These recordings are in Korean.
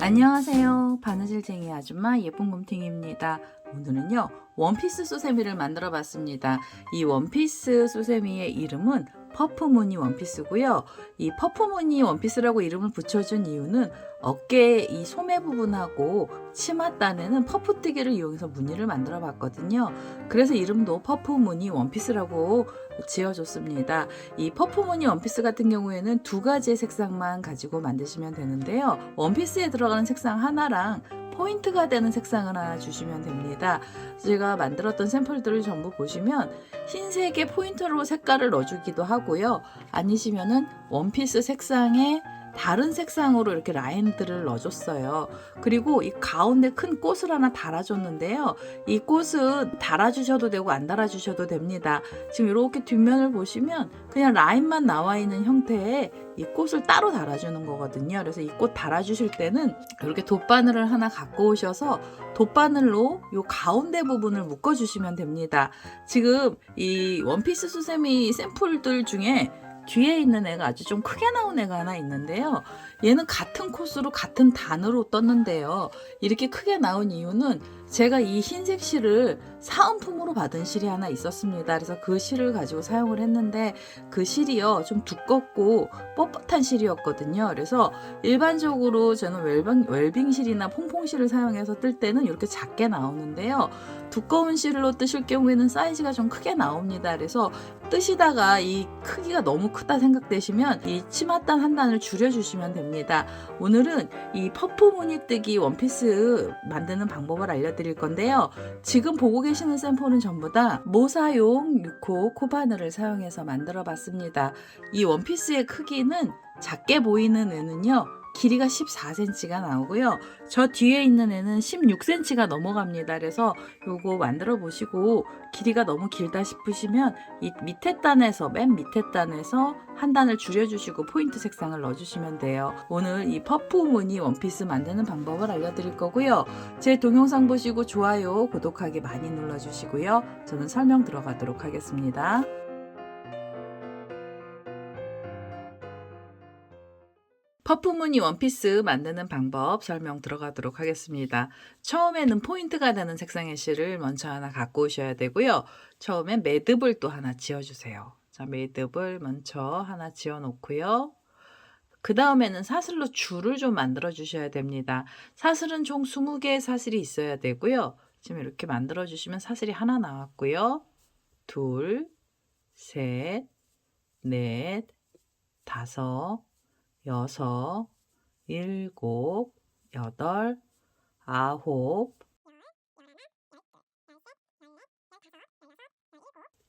안녕하세요. 바느질쟁이 아줌마 예쁜 곰팅입니다. 오늘은요 원피스 수세미를 만들어 봤습니다. 이 원피스 수세미의 이름은 퍼프무늬 원피스고요. 이 퍼프무늬 원피스라고 이름을 붙여준 이유는 어깨 이 소매 부분하고 치맛단에는 퍼프뜨기를 이용해서 무늬를 만들어 봤거든요. 그래서 이름도 퍼프무늬 원피스라고 지어줬습니다. 이 퍼프무늬 원피스 같은 경우에는 두 가지의 색상만 가지고 만드시면 되는데요. 원피스에 들어가는 색상 하나랑 포인트가 되는 색상을 하나 주시면 됩니다. 제가 만들었던 샘플들을 전부 보시면 흰색의 포인트로 색깔을 넣어주기도 하고요. 아니시면은 원피스 색상에 다른 색상으로 이렇게 라인들을 넣어줬어요. 그리고 이 가운데 큰 꽃을 하나 달아줬는데요. 이 꽃은 달아주셔도 되고 안 달아주셔도 됩니다. 지금 이렇게 뒷면을 보시면 그냥 라인만 나와 있는 형태의 이 꽃을 따로 달아주는 거거든요. 그래서 이 꽃 달아주실 때는 이렇게 돗바늘을 하나 갖고 오셔서 돗바늘로 이 가운데 부분을 묶어주시면 됩니다. 지금 이 원피스 수세미 샘플들 중에 뒤에 있는 애가 아주 좀 크게 나온 애가 하나 있는데요. 얘는 같은 코스로 같은 단으로 떴는데요. 이렇게 크게 나온 이유는 제가 이 흰색 실을 사은품으로 받은 실이 하나 있었습니다. 그래서 그 실을 가지고 사용을 했는데 그 실이요 좀 두껍고 뻣뻣한 실이었거든요. 그래서 일반적으로 저는 웰빙 실이나 퐁퐁 실을 사용해서 뜰 때는 이렇게 작게 나오는데요. 두꺼운 실로 뜨실 경우에는 사이즈가 좀 크게 나옵니다. 그래서 뜨시다가 이 크기가 너무 크다 생각되시면 이 치맛단 한 단을 줄여주시면 됩니다. 오늘은 이 퍼프 무늬 뜨기 원피스 만드는 방법을 알려드릴 건데요. 지금 보고 계시는 샘플은 전부 다 모사용 6호 코바늘을 사용해서 만들어 봤습니다. 이 원피스의 크기는 작게 보이는 애는요. 길이가 14cm가 나오고요. 저 뒤에 있는 애는 16cm가 넘어갑니다. 그래서 요거 만들어 보시고 길이가 너무 길다 싶으시면 이 밑에 단에서 맨 밑에 단에서 한 단을 줄여주시고 포인트 색상을 넣어주시면 돼요. 오늘 이 퍼프 무늬 원피스 만드는 방법을 알려드릴 거고요. 제 동영상 보시고 좋아요, 구독하기 많이 눌러주시고요. 저는 설명 들어가도록 하겠습니다. 퍼프무늬 원피스 만드는 방법 설명 들어가도록 하겠습니다. 처음에는 포인트가 되는 색상의 실을 먼저 하나 갖고 오셔야 되고요. 처음엔 매듭을 또 하나 지어주세요. 자, 매듭을 먼저 하나 지어 놓고요. 그 다음에는 사슬로 줄을 좀 만들어 주셔야 됩니다. 사슬은 총 20개의 사슬이 있어야 되고요. 지금 이렇게 만들어 주시면 사슬이 하나 나왔고요. 둘, 셋, 넷, 다섯, 여섯, 일곱, 여덟, 아홉,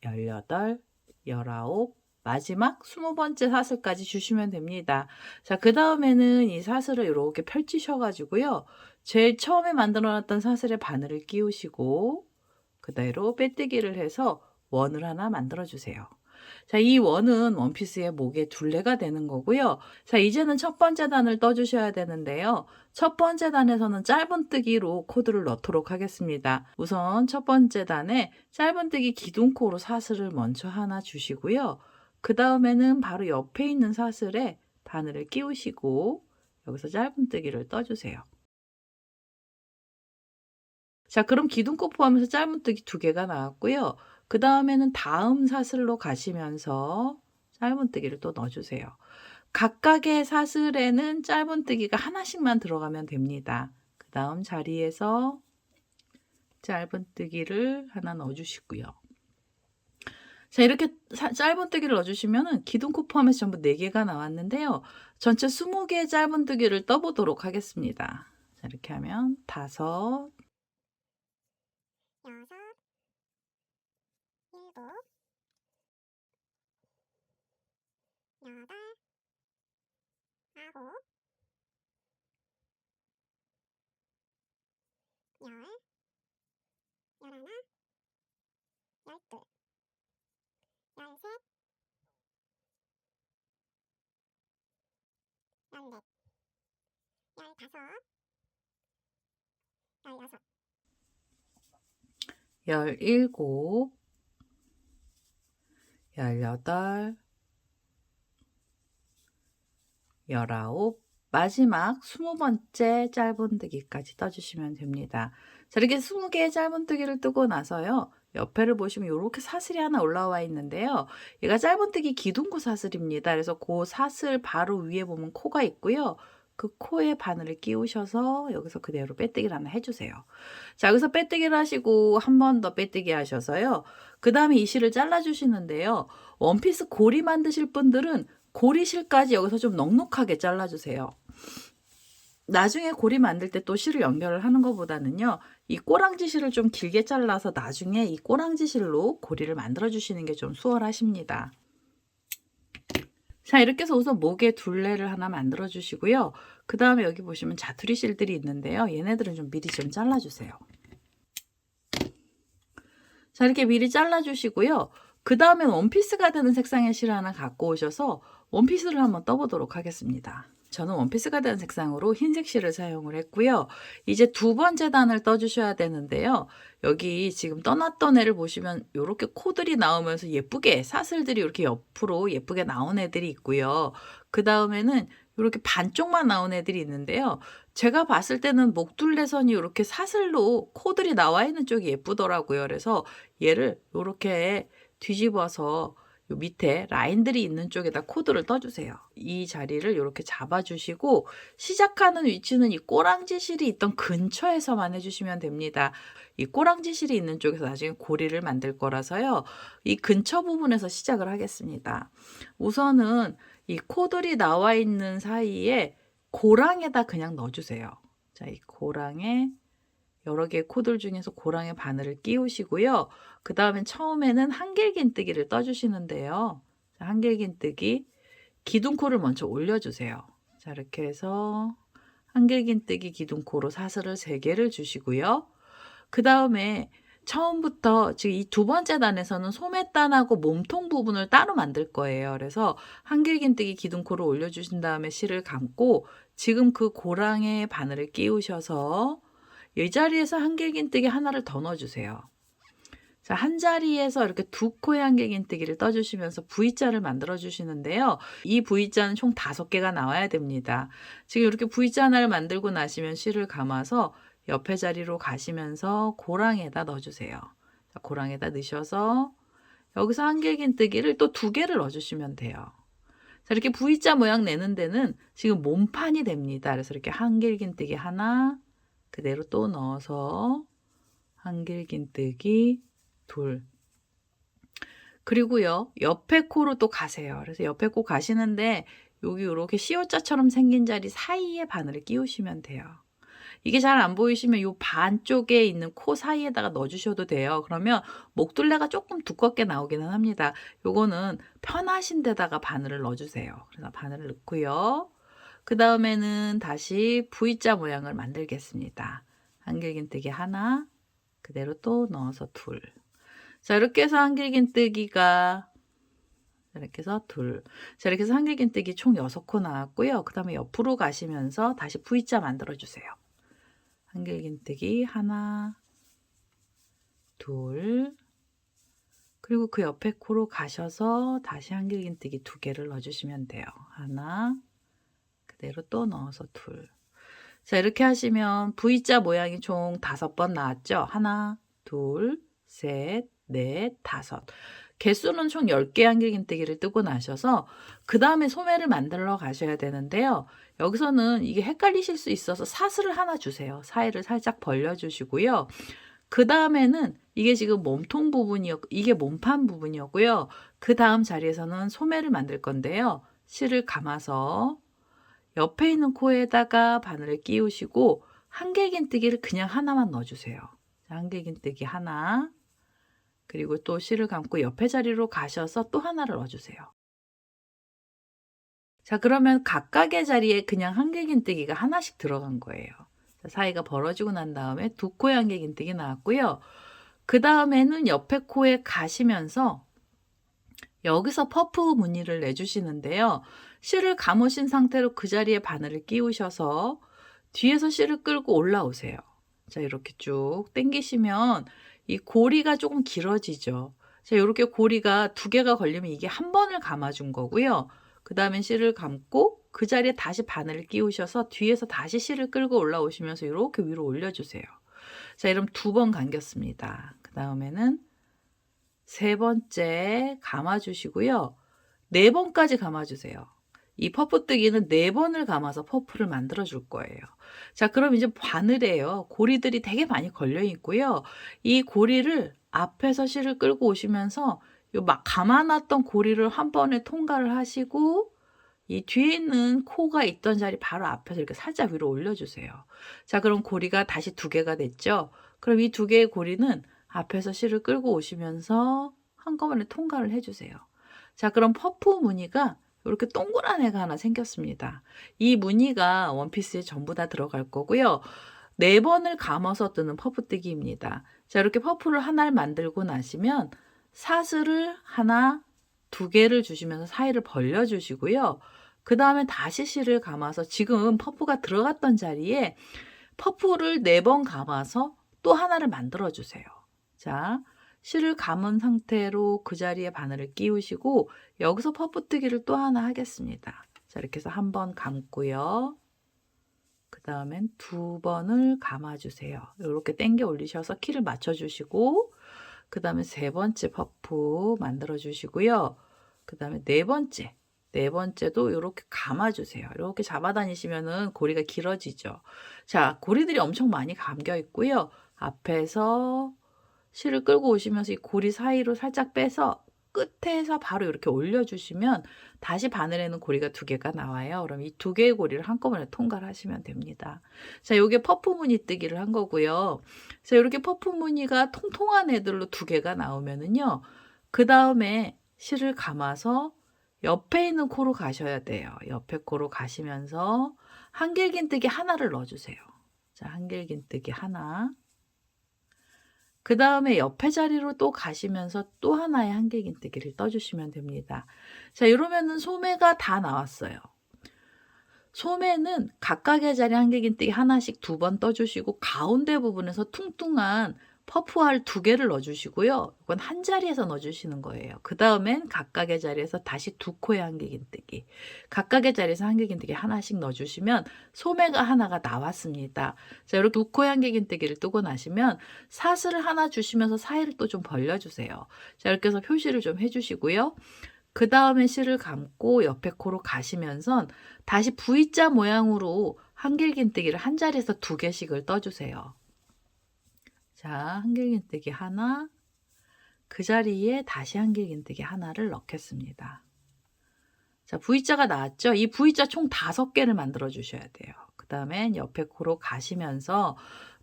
18, 19, 마지막 20번째 사슬까지 주시면 됩니다. 자, 그 다음에는 이 사슬을 이렇게 펼치셔가지고요. 제일 처음에 만들어 놨던 사슬에 바늘을 끼우시고 그대로 빼뜨기를 해서 원을 하나 만들어 주세요. 자, 이 원은 원피스의 목에 둘레가 되는 거고요. 자, 이제는 첫 번째 단을 떠주셔야 되는데요. 첫 번째 단에서는 짧은뜨기로 코드를 넣도록 하겠습니다. 우선 첫 번째 단에 짧은뜨기 기둥코로 사슬을 먼저 하나 주시고요. 그 다음에는 바로 옆에 있는 사슬에 바늘을 끼우시고 여기서 짧은뜨기를 떠주세요. 자, 그럼 기둥코 포함해서 짧은뜨기 2개가 나왔고요. 그 다음에는 다음 사슬로 가시면서 짧은뜨기를 또 넣어주세요. 각각의 사슬에는 짧은뜨기가 하나씩만 들어가면 됩니다. 그 다음 자리에서 짧은뜨기를 하나 넣어주시고요. 자, 이렇게 짧은뜨기를 넣어주시면 기둥코 포함해서 전부 4개가 나왔는데요. 전체 20개의 짧은뜨기를 떠보도록 하겠습니다. 자, 이렇게 하면 5, 6, 7, 8, 9, 10, 11, 12, 13, 14, 15, 16, 17, 18, 19, 마지막 20번째 짧은뜨기까지 떠주시면 됩니다. 자, 이렇게 20개의 짧은뜨기를 뜨고 나서요. 옆에를 보시면 이렇게 사슬이 하나 올라와 있는데요. 얘가 짧은뜨기 기둥코 사슬입니다. 그래서 그 사슬 바로 위에 보면 코가 있고요. 그 코에 바늘을 끼우셔서 여기서 그대로 빼뜨기를 하나 해주세요. 자, 여기서 빼뜨기를 하시고 한 번 더 빼뜨기 하셔서요. 그 다음에 이 실을 잘라주시는데요. 원피스 고리 만드실 분들은 고리실까지 여기서 좀 넉넉하게 잘라주세요. 나중에 고리 만들 때 또 실을 연결을 하는 것보다는요. 이 꼬랑지 실을 좀 길게 잘라서 나중에 이 꼬랑지 실로 고리를 만들어 주시는 게 좀 수월하십니다. 자, 이렇게 해서 우선 목에 둘레를 하나 만들어 주시고요. 그 다음에 여기 보시면 자투리 실들이 있는데요. 얘네들은 좀 미리 좀 잘라주세요. 자, 이렇게 미리 잘라주시고요. 그 다음에 원피스가 되는 색상의 실을 하나 갖고 오셔서 원피스를 한번 떠보도록 하겠습니다. 저는 원피스가 되는 색상으로 흰색 실을 사용을 했고요. 이제 두 번째 단을 떠주셔야 되는데요. 여기 지금 떠났던 애를 보시면 이렇게 코들이 나오면서 예쁘게 사슬들이 이렇게 옆으로 예쁘게 나온 애들이 있고요. 그 다음에는 이렇게 반쪽만 나온 애들이 있는데요. 제가 봤을 때는 목둘레선이 이렇게 사슬로 코들이 나와 있는 쪽이 예쁘더라고요. 그래서 얘를 이렇게 뒤집어서 요 밑에 라인들이 있는 쪽에다 코드를 떠주세요. 이 자리를 이렇게 잡아주시고 시작하는 위치는 이 꼬랑지 실이 있던 근처에서만 해주시면 됩니다. 이 꼬랑지 실이 있는 쪽에서 나중에 고리를 만들 거라서요. 이 근처 부분에서 시작을 하겠습니다. 우선은 이 코들이 나와 있는 사이에 고랑에다 그냥 넣어주세요. 자, 이 고랑에 여러 개의 코들 중에서 고랑에 바늘을 끼우시고요. 그 다음엔 처음에는 한길긴뜨기를 떠주시는데요. 한길긴뜨기 기둥코를 먼저 올려주세요. 자, 이렇게 해서 한길긴뜨기 기둥코로 사슬을 3개를 주시고요. 그 다음에 처음부터 지금 이 두 번째 단에서는 소매단하고 몸통 부분을 따로 만들 거예요. 그래서 한길긴뜨기 기둥코를 올려주신 다음에 실을 감고 지금 그 고랑에 바늘을 끼우셔서 이 자리에서 한길긴뜨기 하나를 더 넣어주세요. 자, 한 자리에서 이렇게 두 코의 한길긴뜨기를 떠주시면서 V자를 만들어 주시는데요. 이 V자는 총 5개가 나와야 됩니다. 지금 이렇게 V자 하나를 만들고 나시면 실을 감아서 옆에 자리로 가시면서 고랑에다 넣어주세요. 자, 고랑에다 넣으셔서 여기서 한길긴뜨기를 또 2개를 넣어주시면 돼요. 자, 이렇게 V자 모양 내는 데는 지금 몸판이 됩니다. 그래서 이렇게 한길긴뜨기 하나 그대로 또 넣어서 한길긴뜨기 둘. 그리고요, 옆에 코로 또 가세요. 그래서 옆에 코 가시는데 여기 이렇게 시옷자처럼 생긴 자리 사이에 바늘을 끼우시면 돼요. 이게 잘 안 보이시면 이 반쪽에 있는 코 사이에다가 넣어주셔도 돼요. 그러면 목둘레가 조금 두껍게 나오기는 합니다. 요거는 편하신 데다가 바늘을 넣어주세요. 그래서 바늘을 넣고요. 그 다음에는 다시 V자 모양을 만들겠습니다. 한길긴뜨기 하나, 그대로 또 넣어서 둘. 자, 이렇게 해서 한길긴뜨기가 이렇게 해서 둘. 자, 이렇게 해서 한길긴뜨기 총 6코 나왔고요. 그 다음에 옆으로 가시면서 다시 V자 만들어주세요. 한길긴뜨기 하나, 둘, 그리고 그 옆에 코로 가셔서 다시 한길긴뜨기 2개를 넣어주시면 돼요. 하나, 그대로 또 넣어서 둘. 자, 이렇게 하시면 V자 모양이 총 5번 나왔죠? 하나, 둘, 셋, 넷, 5. 개수는 총 10개 한길긴뜨기를 뜨고 나셔서 그 다음에 소매를 만들러 가셔야 되는데요. 여기서는 이게 헷갈리실 수 있어서 사슬을 하나 주세요. 사이를 살짝 벌려주시고요. 그 다음에는 이게 지금 몸통 부분이었고 이게 몸판 부분이었고요. 그 다음 자리에서는 소매를 만들 건데요. 실을 감아서 옆에 있는 코에다가 바늘을 끼우시고 한길긴뜨기를 그냥 하나만 넣어주세요. 한길긴뜨기 하나, 그리고 또 실을 감고 옆에 자리로 가셔서 또 하나를 넣어주세요. 자, 그러면 각각의 자리에 그냥 한길긴뜨기가 하나씩 들어간 거예요. 자, 사이가 벌어지고 난 다음에 2코의 한길긴뜨기 나왔고요. 그 다음에는 옆에 코에 가시면서 여기서 퍼프 무늬를 내주시는데요. 실을 감으신 상태로 그 자리에 바늘을 끼우셔서 뒤에서 실을 끌고 올라오세요. 자, 이렇게 쭉 당기시면 이 고리가 조금 길어지죠. 자, 이렇게 고리가 2개가 걸리면 이게 한 번을 감아준 거고요. 그 다음에 실을 감고 그 자리에 다시 바늘을 끼우셔서 뒤에서 다시 실을 끌고 올라오시면서 이렇게 위로 올려주세요. 자, 이러면 2번 감겼습니다. 그 다음에는 3번째 감아주시고요. 4번까지 감아주세요. 이 퍼프뜨기는 4번을 감아서 퍼프를 만들어 줄 거예요. 자, 그럼 이제 바늘에요. 고리들이 되게 많이 걸려 있고요. 이 고리를 앞에서 실을 끌고 오시면서 요 막 감아놨던 고리를 한 번에 통과를 하시고 이 뒤에 있는 코가 있던 자리 바로 앞에서 이렇게 살짝 위로 올려주세요. 자, 그럼 고리가 다시 2개가 됐죠? 그럼 이 2개의 고리는 앞에서 실을 끌고 오시면서 한꺼번에 통과를 해주세요. 자, 그럼 퍼프 무늬가 이렇게 동그란 애가 하나 생겼습니다. 이 무늬가 원피스에 전부 다 들어갈 거고요. 4번을 감아서 뜨는 퍼프뜨기입니다. 자, 이렇게 퍼프를 하나를 만들고 나시면 사슬을 하나, 2개를 주시면서 사이를 벌려주시고요. 그 다음에 다시 실을 감아서 지금 퍼프가 들어갔던 자리에 퍼프를 4번 감아서 또 하나를 만들어 주세요. 자, 실을 감은 상태로 그 자리에 바늘을 끼우시고 여기서 퍼프뜨기를 또 하나 하겠습니다. 자, 이렇게 해서 1번 감고요. 그 다음엔 2번을 감아주세요. 이렇게 당겨 올리셔서 키를 맞춰주시고 그 다음에 3번째 퍼프 만들어 주시고요. 그 다음에 4번째도 이렇게 감아주세요. 이렇게 잡아다니시면은 고리가 길어지죠. 자, 고리들이 엄청 많이 감겨 있고요. 앞에서 실을 끌고 오시면서 이 고리 사이로 살짝 빼서 끝에서 바로 이렇게 올려주시면 다시 바늘에는 고리가 2개가 나와요. 그럼 이 2개의 고리를 한꺼번에 통과를 하시면 됩니다. 자, 요게 퍼프 무늬 뜨기를 한 거고요. 자, 이렇게 퍼프 무늬가 통통한 애들로 2개가 나오면은요. 그 다음에 실을 감아서 옆에 있는 코로 가셔야 돼요. 옆에 코로 가시면서 한길긴뜨기 하나를 넣어주세요. 자, 한길긴뜨기 하나. 그 다음에 옆에 자리로 또 가시면서 또 하나의 한길긴뜨기를 떠주시면 됩니다. 자, 이러면은 소매가 다 나왔어요. 소매는 각각의 자리 한길긴뜨기 하나씩 2번 떠주시고 가운데 부분에서 퉁퉁한 퍼프알 2개를 넣어주시고요. 이건 한 자리에서 넣어주시는 거예요. 그 다음엔 각각의 자리에서 다시 2코의 한길긴뜨기, 각각의 자리에서 한길긴뜨기 하나씩 넣어주시면 소매가 하나가 나왔습니다. 자, 이렇게 2코의 한길긴뜨기를 뜨고 나시면 사슬을 하나 주시면서 사이를 또 좀 벌려주세요. 자, 이렇게 해서 표시를 좀 해주시고요. 그 다음에 실을 감고 옆에 코로 가시면서 다시 V자 모양으로 한길긴뜨기를 한 자리에서 2개씩을 떠주세요. 자, 한길긴뜨기 하나, 그 자리에 다시 한길긴뜨기 하나를 넣겠습니다. 자, V자가 나왔죠? 이 V자 총 5개를 만들어 주셔야 돼요. 그 다음엔 옆에 코로 가시면서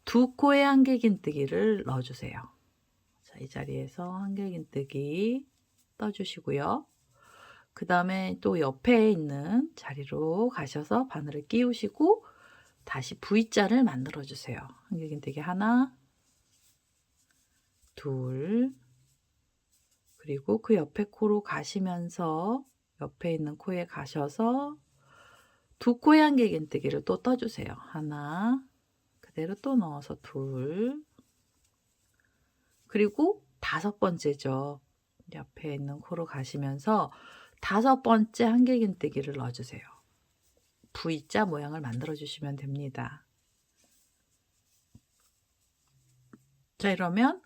2코의 한길긴뜨기를 넣어주세요. 자, 이 자리에서 한길긴뜨기 떠주시고요. 그 다음에 또 옆에 있는 자리로 가셔서 바늘을 끼우시고 다시 V자를 만들어 주세요. 한길긴뜨기 하나, 둘, 그리고 그 옆에 코로 가시면서 옆에 있는 코에 가셔서 2코의 한길긴뜨기를 또 떠주세요. 하나, 그대로 또 넣어서 둘, 그리고 5번째죠. 옆에 있는 코로 가시면서 5번째 한길긴뜨기를 넣어주세요. V자 모양을 만들어 주시면 됩니다. 자, 이러면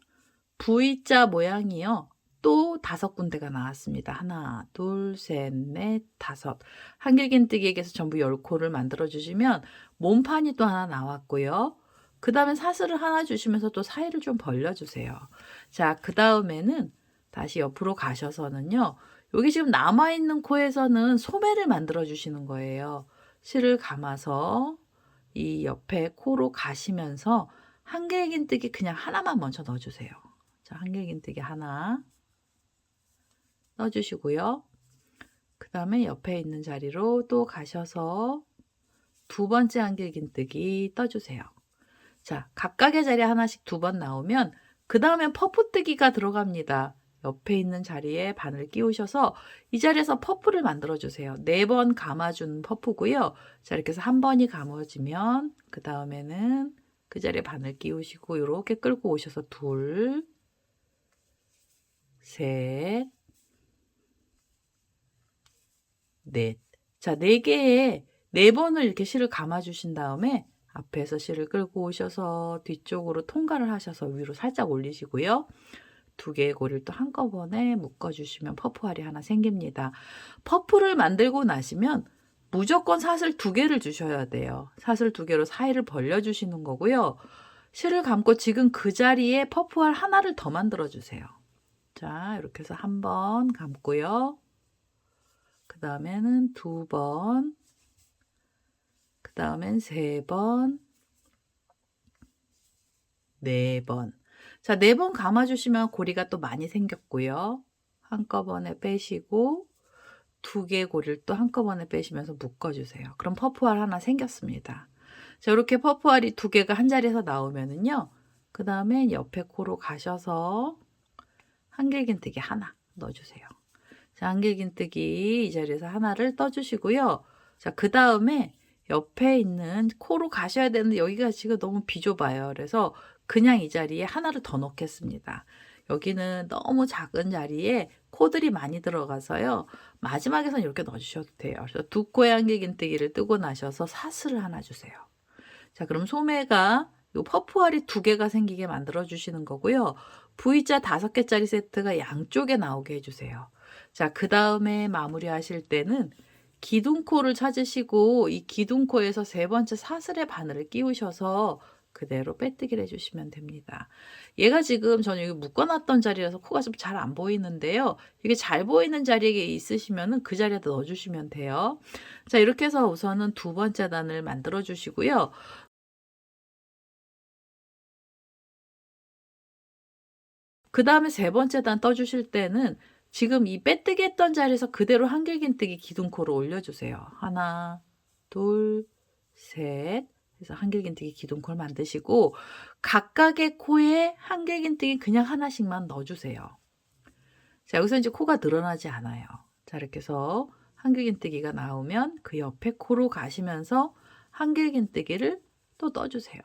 V자 모양이요. 또 5군데가 나왔습니다. 하나, 둘, 셋, 넷, 5. 한길긴뜨기에게서 전부 10코를 만들어 주시면 몸판이 또 하나 나왔고요. 그 다음에 사슬을 하나 주시면서 또 사이를 좀 벌려주세요. 자, 그 다음에는 다시 옆으로 가셔서는요. 여기 지금 남아있는 코에서는 소매를 만들어 주시는 거예요. 실을 감아서 이 옆에 코로 가시면서 한길긴뜨기 그냥 하나만 먼저 넣어주세요. 자, 한길긴뜨기 하나 넣어주시고요. 그 다음에 옆에 있는 자리로 또 가셔서 2번째 한길긴뜨기 떠주세요. 자, 각각의 자리에 하나씩 2번 나오면 그 다음에 퍼프뜨기가 들어갑니다. 옆에 있는 자리에 바늘 끼우셔서 이 자리에서 퍼프를 만들어 주세요. 4번 감아준 퍼프고요. 자, 이렇게 해서 한 번이 감아지면 그 다음에는 그 자리에 바늘 끼우시고 이렇게 끌고 오셔서 둘, 셋, 넷. 자, 4개에 4번을 이렇게 실을 감아 주신 다음에 앞에서 실을 끌고 오셔서 뒤쪽으로 통과를 하셔서 위로 살짝 올리시고요. 2개의 고리를 또 한꺼번에 묶어 주시면 퍼프알이 하나 생깁니다. 퍼프를 만들고 나시면 무조건 사슬 2개를 주셔야 돼요. 사슬 2개로 사이를 벌려 주시는 거고요. 실을 감고 지금 그 자리에 퍼프알 하나를 더 만들어 주세요. 자, 이렇게 해서 1번 감고요. 그 다음에는 2번, 그 다음엔 3번, 4번. 자, 4번 감아주시면 고리가 또 많이 생겼고요. 한꺼번에 빼시고 2개 고리를 또 한꺼번에 빼시면서 묶어주세요. 그럼 퍼프알 하나 생겼습니다. 자, 이렇게 퍼프알이 2개가 한 자리에서 나오면은요. 그 다음에 옆에 코로 가셔서 한길긴뜨기 하나 넣어주세요. 자, 한길긴뜨기 이 자리에서 하나를 떠주시고요. 자, 그 다음에 옆에 있는 코로 가셔야 되는데 여기가 지금 너무 비좁아요. 그래서 그냥 이 자리에 하나를 더 넣겠습니다. 여기는 너무 작은 자리에 코들이 많이 들어가서요. 마지막에선 이렇게 넣어주셔도 돼요. 그래서 2코의 한길긴뜨기를 뜨고 나셔서 사슬을 하나 주세요. 자, 그럼 소매가 요 퍼프알이 2개가 생기게 만들어 주시는 거고요. V자 5개짜리 세트가 양쪽에 나오게 해주세요. 자, 그 다음에 마무리 하실 때는 기둥코를 찾으시고 이 기둥코에서 3번째 사슬의 바늘을 끼우셔서 그대로 빼뜨기를 해주시면 됩니다. 얘가 지금 저는 여기 묶어놨던 자리라서 코가 좀 잘 안 보이는데요. 이게 잘 보이는 자리에 있으시면 그 자리에다 넣어주시면 돼요. 자, 이렇게 해서 우선은 2번째 단을 만들어 주시고요. 그 다음에 3번째 단 떠주실 때는 지금 이 빼뜨기 했던 자리에서 그대로 한길긴뜨기 기둥코로 올려주세요. 하나, 둘, 셋. 그래서 한길긴뜨기 기둥코를 만드시고 각각의 코에 한길긴뜨기 그냥 하나씩만 넣어주세요. 자, 여기서 이제 코가 늘어나지 않아요. 자, 이렇게 해서 한길긴뜨기가 나오면 그 옆에 코로 가시면서 한길긴뜨기를 또 떠주세요.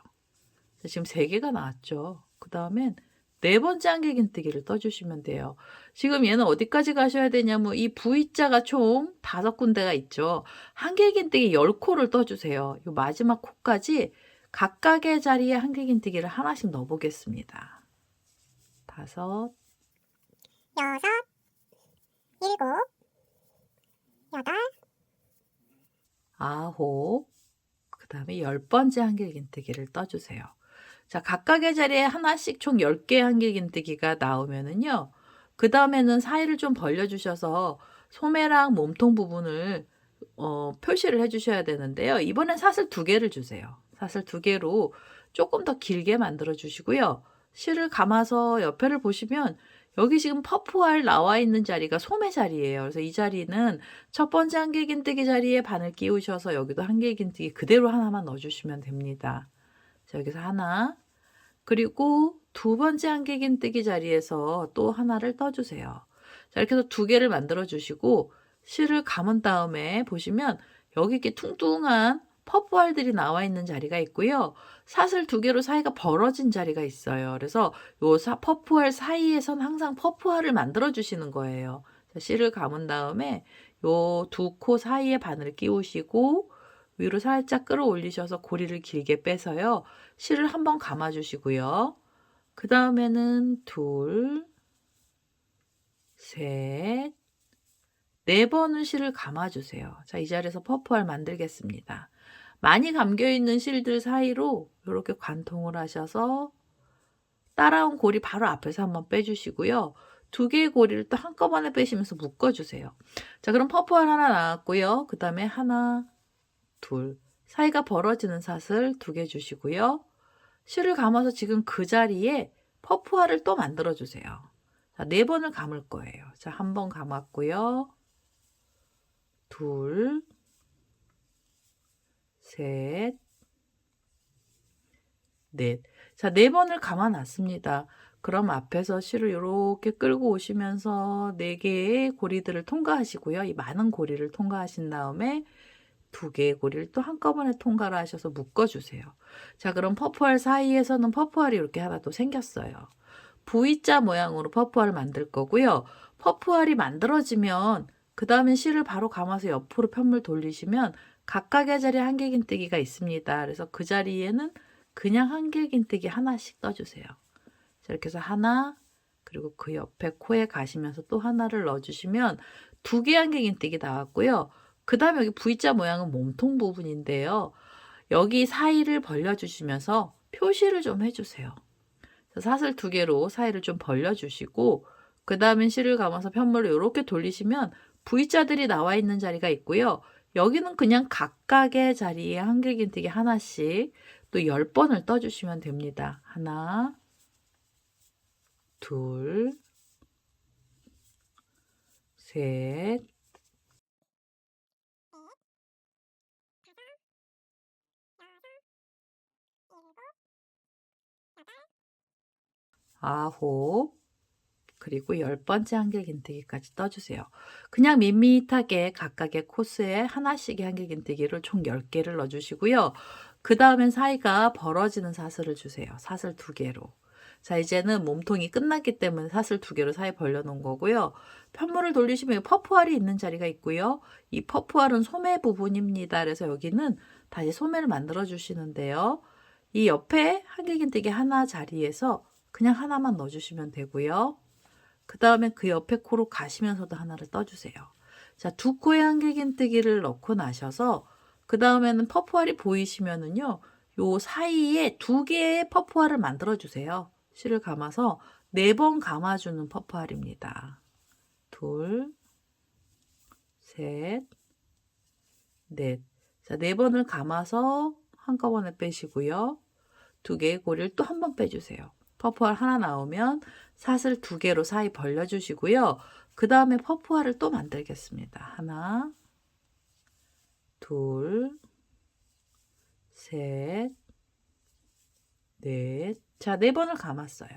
자, 지금 3개가 나왔죠. 그 다음엔 4번째 한길긴뜨기를 떠주시면 돼요. 지금 얘는 어디까지 가셔야 되냐면 이 V자가 총 5군데가 있죠. 한길긴뜨기 10코를 떠주세요. 이 마지막 코까지 각각의 자리에 한길긴뜨기를 하나씩 넣어보겠습니다. 5, 6, 7, 8, 9, 그 다음에 10번째 한길긴뜨기를 떠주세요. 자, 각각의 자리에 하나씩 총 10개의 한길긴뜨기가 나오면은요. 그 다음에는 사이를 좀 벌려주셔서 소매랑 몸통 부분을 표시를 해주셔야 되는데요. 이번엔 사슬 2개를 주세요. 사슬 2개로 조금 더 길게 만들어 주시고요. 실을 감아서 옆에를 보시면 여기 지금 퍼프알 나와 있는 자리가 소매 자리예요. 그래서 이 자리는 첫 번째 한길긴뜨기 자리에 바늘 끼우셔서 여기도 한길긴뜨기 그대로 하나만 넣어주시면 됩니다. 자, 여기서 하나, 그리고 2번째 한길긴뜨기 자리에서 또 하나를 떠주세요. 자, 이렇게 해서 2개를 만들어 주시고 실을 감은 다음에 보시면 여기 이렇게 퉁퉁한 퍼프알들이 나와 있는 자리가 있고요. 사슬 2개로 사이가 벌어진 자리가 있어요. 그래서 요 퍼프알 사이에선 항상 퍼프알을 만들어 주시는 거예요. 자, 실을 감은 다음에 요 2코 사이에 바늘을 끼우시고 위로 살짝 끌어올리셔서 고리를 길게 빼서요. 실을 한번 감아 주시고요. 그 다음에는 2, 셋, 4번은 실을 감아 주세요. 자, 이 자리에서 퍼프알 만들겠습니다. 많이 감겨 있는 실들 사이로 이렇게 관통을 하셔서 따라온 고리 바로 앞에서 한번 빼주시고요. 2개의 고리를 또 한꺼번에 빼시면서 묶어주세요. 자, 그럼 퍼프알 하나 나왔고요. 그 다음에 하나, 둘, 사이가 벌어지는 사슬 2개 주시고요. 실을 감아서 지금 그 자리에 퍼프알을 또 만들어 주세요. 자, 4번을 감을 거예요. 자, 1번 감았고요. 둘, 셋, 넷. 자, 4번을 감아 놨습니다. 그럼 앞에서 실을 이렇게 끌고 오시면서 4개의 고리들을 통과하시고요. 이 많은 고리를 통과하신 다음에 2개의 고리를 또 한꺼번에 통과를 하셔서 묶어주세요. 자, 그럼 퍼프알 사이에서는 퍼프알이 이렇게 하나 또 생겼어요. V자 모양으로 퍼프알을 만들 거고요. 퍼프알이 만들어지면 그 다음에 실을 바로 감아서 옆으로 편물 돌리시면 각각의 자리에 한길긴뜨기가 있습니다. 그래서 그 자리에는 그냥 한길긴뜨기 하나씩 떠주세요. 자, 이렇게 해서 하나, 그리고 그 옆에 코에 가시면서 또 하나를 넣어주시면 2개의 한길긴뜨기 나왔고요. 그 다음에 여기 V자 모양은 몸통 부분인데요. 여기 사이를 벌려주시면서 표시를 좀 해주세요. 사슬 2개로 사이를 좀 벌려주시고 그 다음에 실을 감아서 편물을 이렇게 돌리시면 V자들이 나와 있는 자리가 있고요. 여기는 그냥 각각의 자리에 한길긴뜨기 하나씩 또 10번을 떠주시면 됩니다. 하나, 둘, 셋, 아홉, 그리고 10번째 한길긴뜨기까지 떠주세요. 그냥 밋밋하게 각각의 코스에 하나씩의 한길긴뜨기를 총 10개를 넣어주시고요. 그 다음엔 사이가 벌어지는 사슬을 주세요. 사슬 2개로. 자, 이제는 몸통이 끝났기 때문에 사슬 2개로 사이 벌려놓은 거고요. 편물을 돌리시면 퍼프알이 있는 자리가 있고요. 이 퍼프알은 소매 부분입니다. 그래서 여기는 다시 소매를 만들어 주시는데요. 이 옆에 한길긴뜨기 하나 자리에서 그냥 하나만 넣어주시면 되고요. 그 다음에 그 옆에 코로 가시면서도 하나를 떠주세요. 자, 2코의 한길긴뜨기를 넣고 나셔서 그 다음에는 퍼프알이 보이시면은요, 요 사이에 2개의 퍼프알을 만들어 주세요. 실을 감아서 4번 감아주는 퍼프알입니다. 둘, 셋, 넷. 자, 4번을 감아서 한꺼번에 빼시고요. 2개의 고리를 또 한 번 빼주세요. 퍼프알 하나 나오면 사슬 2개로 사이 벌려주시고요. 그 다음에 퍼프알을 또 만들겠습니다. 하나, 둘, 셋, 넷. 자, 4번을 감았어요.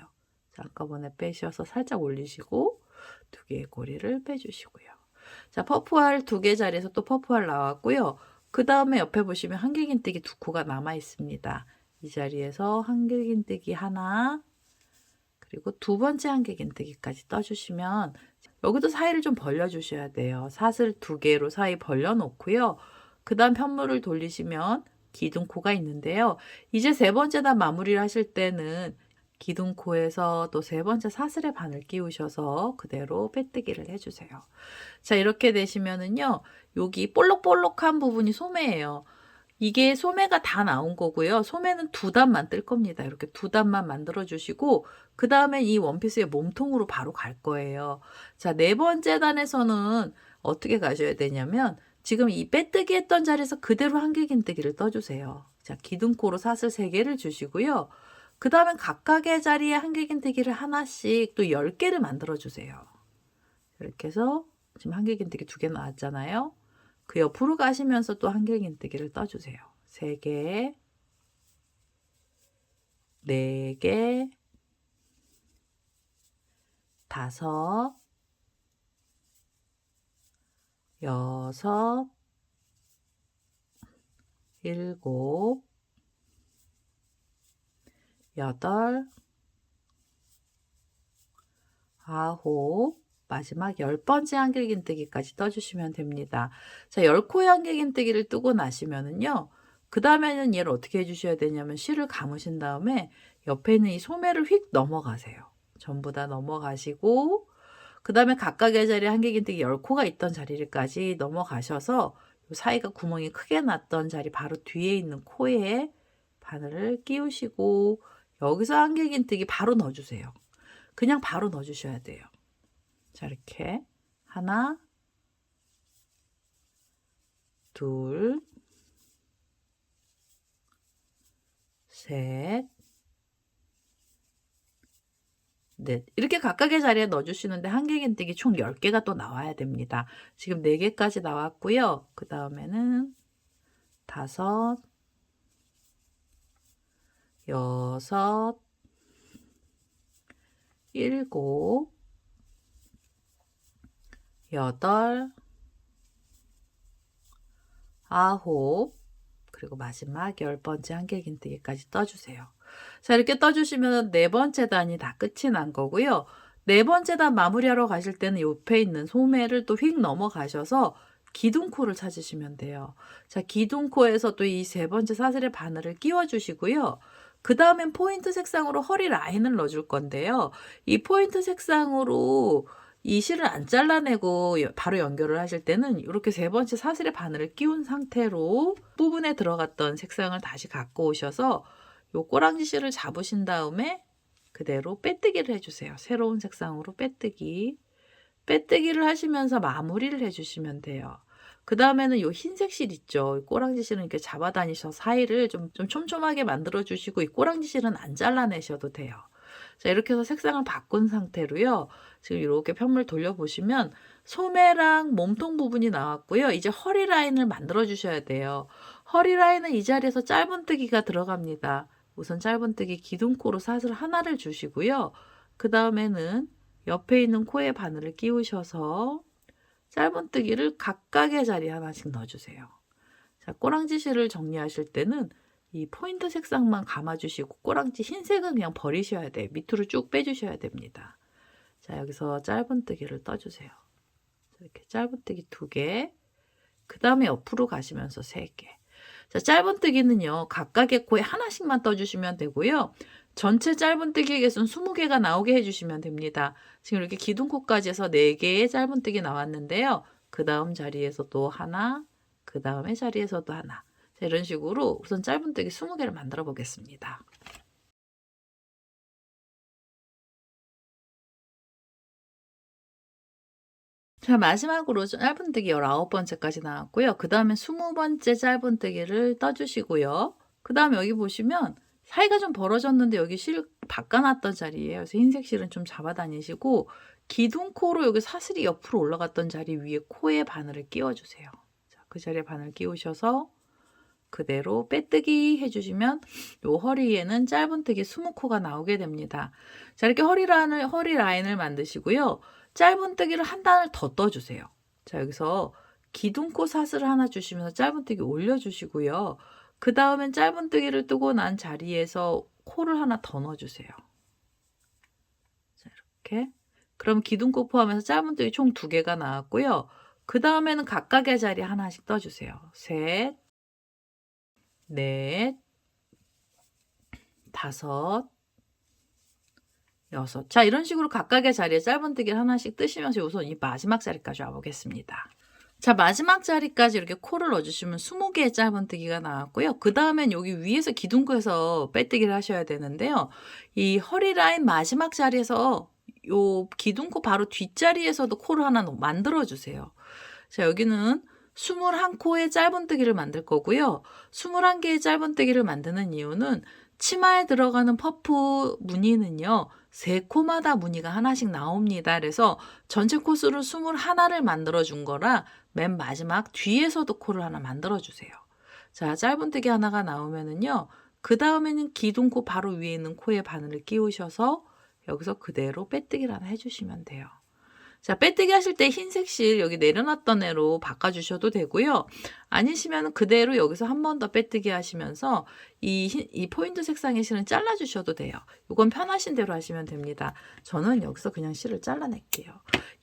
자, 한꺼번에 빼셔서 살짝 올리시고 2개의 고리를 빼주시고요. 자, 퍼프알 2개 자리에서 또 퍼프알 나왔고요. 그 다음에 옆에 보시면 한길긴뜨기 2코가 남아 있습니다. 이 자리에서 한길긴뜨기 하나, 그리고 2번째 한길긴뜨기까지 떠주시면 여기도 사이를 좀 벌려주셔야 돼요. 사슬 2개로 사이 벌려놓고요. 그 다음 편물을 돌리시면 기둥코가 있는데요. 이제 3번째 단 마무리를 하실 때는 기둥코에서 또 3번째 사슬에 바늘 끼우셔서 그대로 빼뜨기를 해주세요. 자, 이렇게 되시면은요, 여기 볼록볼록한 부분이 소매예요. 이게 소매가 다 나온 거고요. 소매는 2단만 뜰 겁니다. 이렇게 2단만 만들어 주시고 그 다음에 이 원피스의 몸통으로 바로 갈 거예요. 자, 4번째 단에서는 어떻게 가셔야 되냐면 지금 이 빼뜨기 했던 자리에서 그대로 한길긴뜨기를 떠주세요. 자, 기둥코로 사슬 3개를 주시고요. 그 다음에 각각의 자리에 한길긴뜨기를 하나씩 또 10개를 만들어 주세요. 이렇게 해서 지금 한길긴뜨기 2개 나왔잖아요. 그 옆으로 가시면서 또 한길긴뜨기를 떠주세요. 3개, 4개, 5, 6, 7, 8, 9, 마지막 10번째 한길긴뜨기까지 떠주시면 됩니다. 자, 10코의 한길긴뜨기를 뜨고 나시면은요, 그 다음에는 얘를 어떻게 해주셔야 되냐면 실을 감으신 다음에 옆에 있는 이 소매를 휙 넘어가세요. 전부 다 넘어가시고 그 다음에 각각의 자리에 한길긴뜨기 10코가 있던 자리까지 넘어가셔서 요 사이가 구멍이 크게 났던 자리 바로 뒤에 있는 코에 바늘을 끼우시고 여기서 한길긴뜨기 바로 넣어주세요. 그냥 바로 넣어주셔야 돼요. 자, 이렇게 하나, 둘, 셋, 넷. 이렇게 각각의 자리에 넣어주시는데 한길긴뜨기 총 10개가 또 나와야 됩니다. 지금 4개까지 나왔고요. 그 다음에는 5, 6, 7, 8, 9, 그리고 마지막 10번째 한길긴뜨기까지 떠주세요. 자, 이렇게 떠주시면 4번째 단이 다 끝이 난 거고요. 네 번째 단 마무리하러 가실 때는 옆에 있는 소매를 또 휙 넘어가셔서 기둥코를 찾으시면 돼요. 자, 기둥코에서 또 이 세 번째 사슬의 바늘을 끼워 주시고요. 그 다음엔 포인트 색상으로 허리 라인을 넣어줄 건데요. 이 포인트 색상으로 이 실을 안 잘라내고 바로 연결을 하실 때는 이렇게 세 번째 사슬의 바늘을 끼운 상태로 부분에 들어갔던 색상을 다시 갖고 오셔서 요 꼬랑지 실을 잡으신 다음에 그대로 빼뜨기를 해주세요. 새로운 색상으로 빼뜨기. 빼뜨기를 하시면서 마무리를 해주시면 돼요. 그 다음에는 요 흰색 실 있죠. 꼬랑지 실은 이렇게 잡아 다니셔서 사이를 좀 촘촘하게 만들어 주시고 이 꼬랑지 실은 안 잘라내셔도 돼요. 자, 이렇게 해서 색상을 바꾼 상태로요. 지금 이렇게 편물 돌려보시면 소매랑 몸통 부분이 나왔고요. 이제 허리 라인을 만들어 주셔야 돼요. 허리 라인은 이 자리에서 짧은뜨기가 들어갑니다. 우선 짧은뜨기 기둥코로 사슬 하나를 주시고요. 그 다음에는 옆에 있는 코에 바늘을 끼우셔서 짧은뜨기를 각각의 자리에 하나씩 넣어주세요. 자, 꼬랑지 실을 정리하실 때는 이 포인트 색상만 감아주시고 꼬랑지 흰색은 그냥 버리셔야 돼요. 밑으로 쭉 빼주셔야 됩니다. 자, 여기서 짧은뜨기를 떠주세요. 이렇게 짧은뜨기 2개, 그 다음에 옆으로 가시면서 3개. 자, 짧은뜨기는요, 각각의 코에 하나씩만 떠주시면 되고요. 전체 짧은뜨기의 개수는 20개가 나오게 해주시면 됩니다. 지금 이렇게 기둥코까지 해서 4개의 짧은뜨기 나왔는데요. 그 다음 자리에서도 하나, 그 다음에 자리에서도 하나. 자, 이런 식으로 우선 짧은뜨기 20개를 만들어 보겠습니다. 자, 마지막으로 짧은뜨기 19번째까지 나왔고요. 그 다음에 20번째 짧은뜨기를 떠주시고요. 그 다음에 여기 보시면 사이가 좀 벌어졌는데 여기 실 바꿔놨던 자리예요. 그래서 흰색 실은 좀 잡아 다니시고 기둥코로 여기 사슬이 옆으로 올라갔던 자리 위에 코에 바늘을 끼워주세요. 자, 그 자리에 바늘 끼우셔서 그대로 빼뜨기 해주시면 요 허리에는 짧은뜨기 20코가 나오게 됩니다. 자, 이렇게 허리 라인을 만드시고요. 짧은뜨기를 한 단을 더 떠주세요. 자, 여기서 기둥코 사슬을 하나 주시면서 짧은뜨기 올려주시고요. 그 다음엔 짧은뜨기를 뜨고 난 자리에서 코를 하나 더 넣어주세요. 자, 이렇게. 그럼 기둥코 포함해서 짧은뜨기 총 2개가 나왔고요. 그 다음에는 각각의 자리에 하나씩 떠주세요. 셋, 넷, 다섯, 여섯. 자, 이런 식으로 각각의 자리에 짧은뜨기를 하나씩 뜨시면서 우선 이 마지막 자리까지 와보겠습니다. 자, 마지막 자리까지 이렇게 코를 넣어주시면 20개의 짧은뜨기가 나왔고요. 그 다음엔 여기 위에서 기둥코에서 빼뜨기를 하셔야 되는데요. 이 허리 라인 마지막 자리에서 요 기둥코 바로 뒷자리에서도 코를 하나 만들어주세요. 자, 여기는 21코의 짧은뜨기를 만들 거고요. 21개의 짧은뜨기를 만드는 이유는 치마에 들어가는 퍼프 무늬는요. 3코마다 무늬가 하나씩 나옵니다. 그래서 전체 코스로 21를 만들어 준 거라 맨 마지막 뒤에서도 코를 하나 만들어 주세요. 자, 짧은뜨기 하나가 나오면은요. 그 다음에는 기둥코 바로 위에 있는 코에 바늘을 끼우셔서 여기서 그대로 빼뜨기를 하나 해주시면 돼요. 자, 빼뜨기 하실 때 흰색 실 여기 내려놨던 애로 바꿔주셔도 되고요. 아니시면 그대로 여기서 한 번 더 빼뜨기 하시면서 이 포인트 색상의 실은 잘라주셔도 돼요. 이건 편하신 대로 하시면 됩니다. 저는 여기서 그냥 실을 잘라낼게요.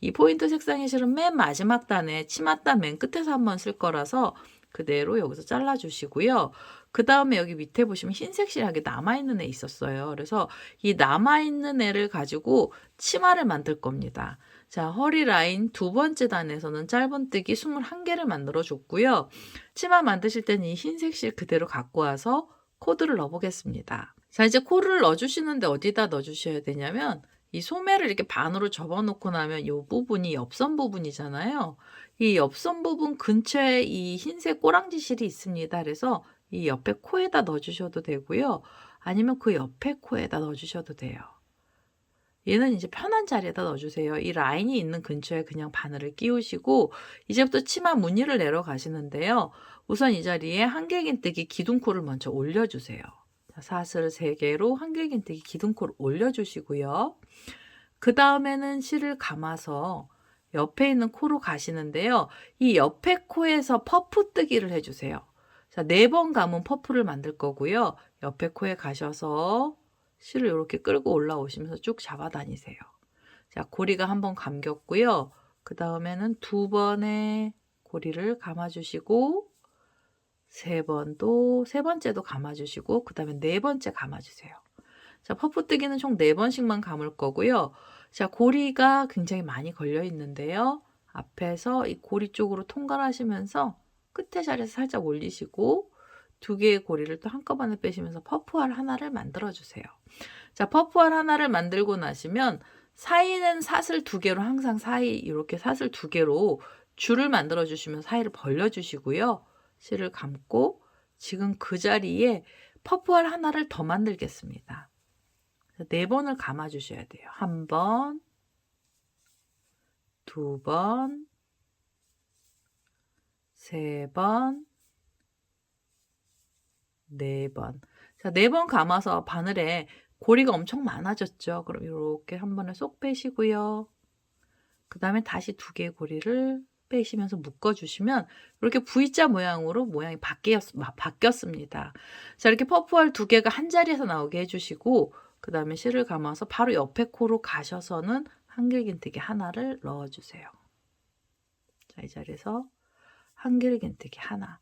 이 포인트 색상의 실은 맨 마지막 단에 치맛단 맨 끝에서 한번 쓸 거라서 그대로 여기서 잘라주시고요. 그 다음에 여기 밑에 보시면 흰색 실하게 남아있는 애 있었어요. 그래서 이 남아있는 애를 가지고 치마를 만들 겁니다. 자, 허리 라인 2번째 단에서는 짧은뜨기 21개를 만들어 줬고요. 치마 만드실 때는 이 흰색 실 그대로 갖고 와서 코드를 넣어 보겠습니다. 자, 이제 코를 넣어 주시는데 어디다 넣어 주셔야 되냐면 이 소매를 이렇게 반으로 접어 놓고 나면 이 부분이 옆선 부분이잖아요. 이 옆선 부분 근처에 이 흰색 꼬랑지 실이 있습니다. 그래서 이 옆에 코에다 넣어 주셔도 되고요. 아니면 그 옆에 코에다 넣어 주셔도 돼요. 얘는 이제 편한 자리에다 넣어주세요. 이 라인이 있는 근처에 그냥 바늘을 끼우시고 이제부터 치마 무늬를 내려가시는데요. 우선 이 자리에 한길긴뜨기 기둥코를 먼저 올려주세요. 자, 사슬 3개로 한길긴뜨기 기둥코를 올려주시고요. 그 다음에는 실을 감아서 옆에 있는 코로 가시는데요. 이 옆에 코에서 퍼프 뜨기를 해주세요. 자, 4번 감은 퍼프를 만들 거고요. 옆에 코에 가셔서 실을 이렇게 끌고 올라오시면서 쭉 잡아 다니세요. 자, 고리가 한번 감겼고요. 그 다음에는 2번의 고리를 감아주시고, 세 번째도 감아주시고, 그 다음에 4번째 감아주세요. 자, 퍼프뜨기는 총 4번씩만 감을 거고요. 자, 고리가 굉장히 많이 걸려 있는데요. 앞에서 이 고리 쪽으로 통과하시면서 끝에 자리에서 살짝 올리시고 2개의 고리를 또 한꺼번에 빼시면서 퍼프알 하나를 만들어 주세요. 자, 퍼프알 하나를 만들고 나시면 사이는 사슬 2개로 항상 사이 이렇게 사슬 2개로 줄을 만들어 주시면 사이를 벌려 주시고요. 실을 감고 지금 그 자리에 퍼프알 하나를 더 만들겠습니다. 4번을 감아 주셔야 돼요. 1번, 2번, 3번, 4번. 자, 4번 감아서 바늘에 고리가 엄청 많아졌죠. 그럼 이렇게 한 번에 쏙 빼시고요. 그 다음에 다시 2개의 고리를 빼시면서 묶어주시면 이렇게 V자 모양으로 모양이 바뀌었습니다. 자, 이렇게 퍼프알 2개가 한 자리에서 나오게 해주시고 그 다음에 실을 감아서 바로 옆에 코로 가셔서는 한길긴뜨기 하나를 넣어주세요. 자, 이 자리에서 한길긴뜨기 하나.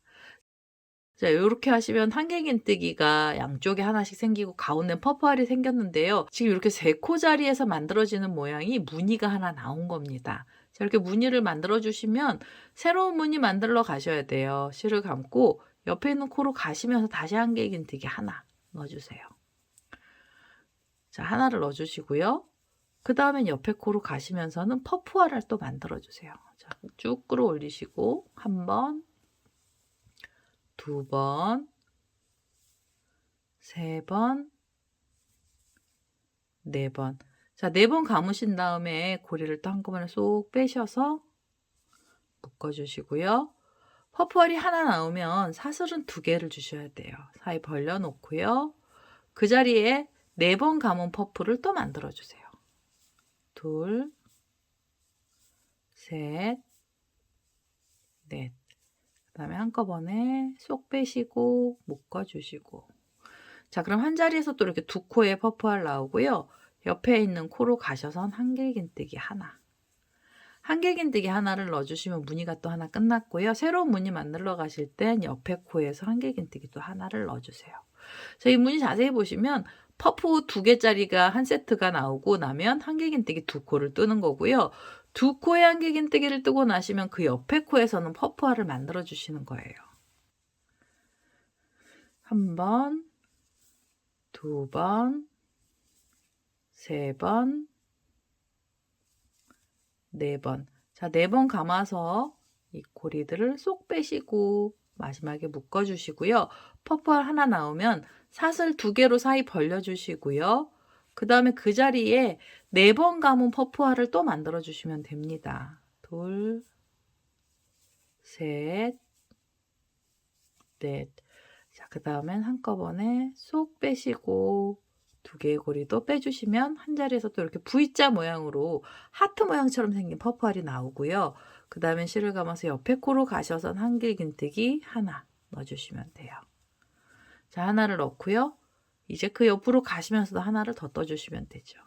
자, 이렇게 하시면 한길긴뜨기가 양쪽에 하나씩 생기고 가운데 퍼프알이 생겼는데요. 지금 이렇게 3코 자리에서 만들어지는 모양이 무늬가 하나 나온 겁니다. 자, 이렇게 무늬를 만들어 주시면 새로운 무늬 만들러 가셔야 돼요. 실을 감고 옆에 있는 코로 가시면서 다시 한길긴뜨기 하나 넣어주세요. 자, 하나를 넣어주시고요. 그 다음엔 옆에 코로 가시면서는 퍼프알을 또 만들어 주세요. 자, 쭉 끌어올리시고 1번, 2번, 3번, 4번. 자, 4번 감으신 다음에 고리를 또 한꺼번에 쏙 빼셔서 묶어주시고요. 퍼프알이 하나 나오면 사슬은 2개를 주셔야 돼요. 사이 벌려놓고요. 그 자리에 4번 감은 퍼프를 또 만들어주세요. 2, 셋, 넷. 그 다음에 한꺼번에 쏙 빼시고 묶어주시고. 자, 그럼 한 자리에서 또 이렇게 2코의 퍼프알 나오고요. 옆에 있는 코로 가셔서 한길긴뜨기 하나. 한길긴뜨기 하나를 넣어주시면 무늬가 또 하나 끝났고요. 새로운 무늬 만들러 가실 땐 옆에 코에서 한길긴뜨기 또 하나를 넣어주세요. 자, 이 무늬 자세히 보시면 퍼프 2개짜리가 한 세트가 나오고 나면 한길긴뜨기 2코를 뜨는 거고요. 2코의 한길긴뜨기를 뜨고 나시면 그 옆에 코에서는 퍼프알을 만들어 주시는 거예요. 1번, 2번, 3번, 4번. 자, 4번 감아서 이 고리들을 쏙 빼시고 마지막에 묶어주시고요. 퍼프알 하나 나오면 사슬 2개로 사이 벌려주시고요. 그 다음에 그 자리에 4번 감은 퍼프알을 또 만들어주시면 됩니다. 2, 셋, 넷. 자, 그 다음엔 한꺼번에 쏙 빼시고 2개의 고리도 빼주시면 한 자리에서 또 이렇게 V자 모양으로 하트 모양처럼 생긴 퍼프알이 나오고요. 그 다음에 실을 감아서 옆에 코로 가셔서 한길긴뜨기 하나 넣어주시면 돼요. 자, 하나를 넣고요. 이제 그 옆으로 가시면서도 하나를 더 떠주시면 되죠.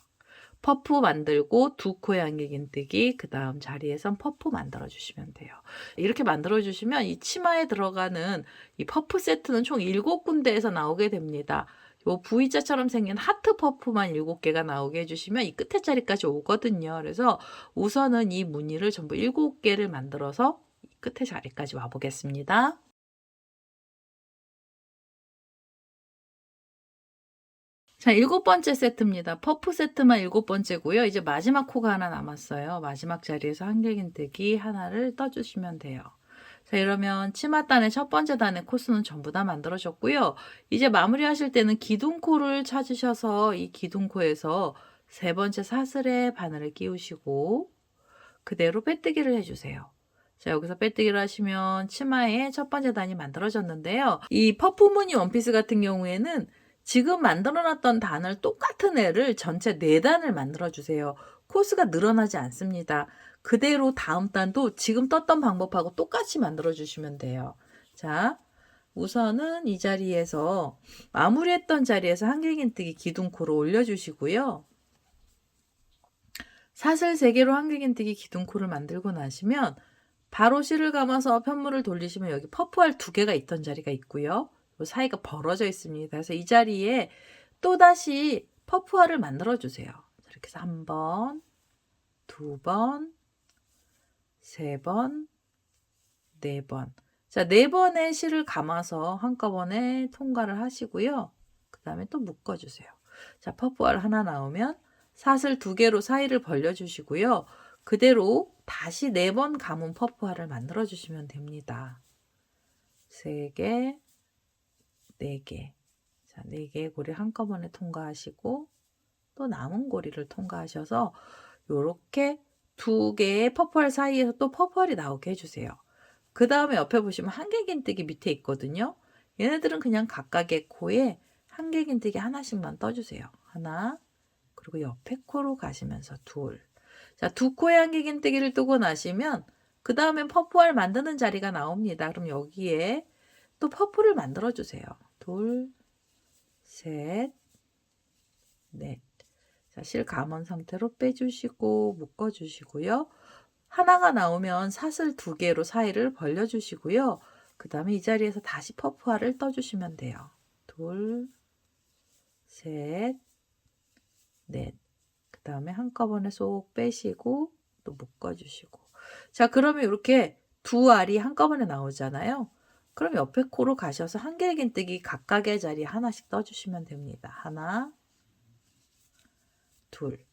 퍼프 만들고 2코의 한길긴뜨기, 그 다음 자리에선 퍼프 만들어 주시면 돼요. 이렇게 만들어 주시면 이 치마에 들어가는 이 퍼프 세트는 총 7군데에서 나오게 됩니다. 요 V자처럼 생긴 하트 퍼프만 7개가 나오게 해주시면 이 끝에 자리까지 오거든요. 그래서 우선은 이 무늬를 전부 7개를 만들어서 끝에 자리까지 와보겠습니다. 자, 7번째 세트입니다. 퍼프 세트만 7번째고요. 이제 마지막 코가 하나 남았어요. 마지막 자리에서 한길긴뜨기 하나를 떠주시면 돼요. 자, 이러면 치맛단의 첫 번째 단의 코스는 전부 다 만들어졌고요. 이제 마무리 하실 때는 기둥코를 찾으셔서 이 기둥코에서 3번째 사슬에 바늘을 끼우시고 그대로 빼뜨기를 해주세요. 자, 여기서 빼뜨기를 하시면 치마의 첫 번째 단이 만들어졌는데요. 이 퍼프 무늬 원피스 같은 경우에는 지금 만들어놨던 단을 똑같은 애를 전체 4단을 만들어주세요. 코스가 늘어나지 않습니다. 그대로 다음 단도 지금 떴던 방법하고 똑같이 만들어주시면 돼요. 자, 우선은 이 자리에서 마무리했던 자리에서 한길긴뜨기 기둥코를 올려주시고요. 사슬 3개로 한길긴뜨기 기둥코를 만들고 나시면 바로 실을 감아서 편물을 돌리시면 여기 퍼프알 2개가 있던 자리가 있고요. 요 사이가 벌어져 있습니다. 그래서 이 자리에 또다시 퍼프알을 만들어 주세요. 이렇게 해서 1번, 2번, 3번, 4번. 자, 4번의 실을 감아서 한꺼번에 통과를 하시고요. 그 다음에 또 묶어주세요. 자, 퍼프알 하나 나오면 사슬 2개로 사이를 벌려주시고요. 그대로 다시 4번 감은 퍼프알을 만들어 주시면 됩니다. 3개, 4개. 자, 4개의 고리 한꺼번에 통과하시고 또 남은 고리를 통과하셔서 요렇게 2개의 퍼프알 사이에서 또 퍼프알이 나오게 해주세요. 그 다음에 옆에 보시면 한길긴뜨기 밑에 있거든요. 얘네들은 그냥 각각의 코에 한길긴뜨기 하나씩만 떠주세요. 하나, 그리고 옆에 코로 가시면서 둘. 자, 2코의 한길긴뜨기를 뜨고 나시면 그 다음엔 퍼프알 만드는 자리가 나옵니다. 그럼 여기에 또 퍼프를 만들어 주세요. 둘, 셋, 넷. 자, 실 감은 상태로 빼주시고 묶어주시고요. 하나가 나오면 사슬 2개로 사이를 벌려주시고요. 그 다음에 이 자리에서 다시 퍼프알을 떠주시면 돼요. 둘, 셋, 넷. 그 다음에 한꺼번에 쏙 빼시고 또 묶어주시고. 자, 그러면 이렇게 2알이 한꺼번에 나오잖아요. 그럼 옆에 코로 가셔서 한길긴뜨기 각각의 자리에 하나씩 떠주시면 됩니다. 하나, 둘.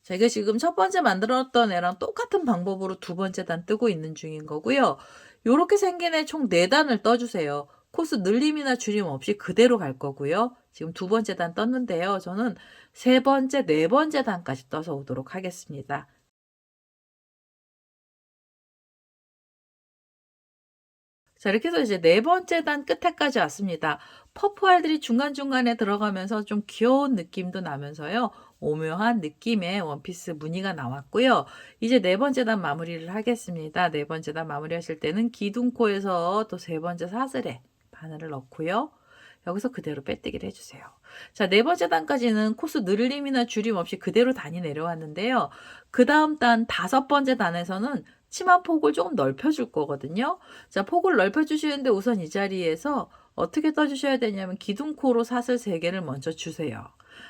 제가 지금 첫 번째 만들었던 애랑 똑같은 방법으로 2번째 단 뜨고 있는 중인 거고요. 요렇게 생긴 애 총 4단을 떠주세요. 코스 늘림이나 줄임 없이 그대로 갈 거고요. 지금 2번째 단 떴는데요. 저는 3번째, 4번째 단까지 떠서 오도록 하겠습니다. 자, 이렇게 해서 이제 4번째 단 끝에까지 왔습니다. 퍼프알들이 중간중간에 들어가면서 좀 귀여운 느낌도 나면서요. 오묘한 느낌의 원피스 무늬가 나왔고요. 이제 4번째 단 마무리를 하겠습니다. 4번째 단 마무리 하실 때는 기둥코에서 또 3번째 사슬에 바늘을 넣고요. 여기서 그대로 빼뜨기를 해주세요. 자, 4번째 단까지는 코스 늘림이나 줄임 없이 그대로 단이 내려왔는데요. 그 다음 단 5번째 단에서는 치마 폭을 조금 넓혀줄 거거든요. 자, 폭을 넓혀주시는데 우선 이 자리에서 어떻게 떠주셔야 되냐면 기둥코로 사슬 3개를 먼저 주세요.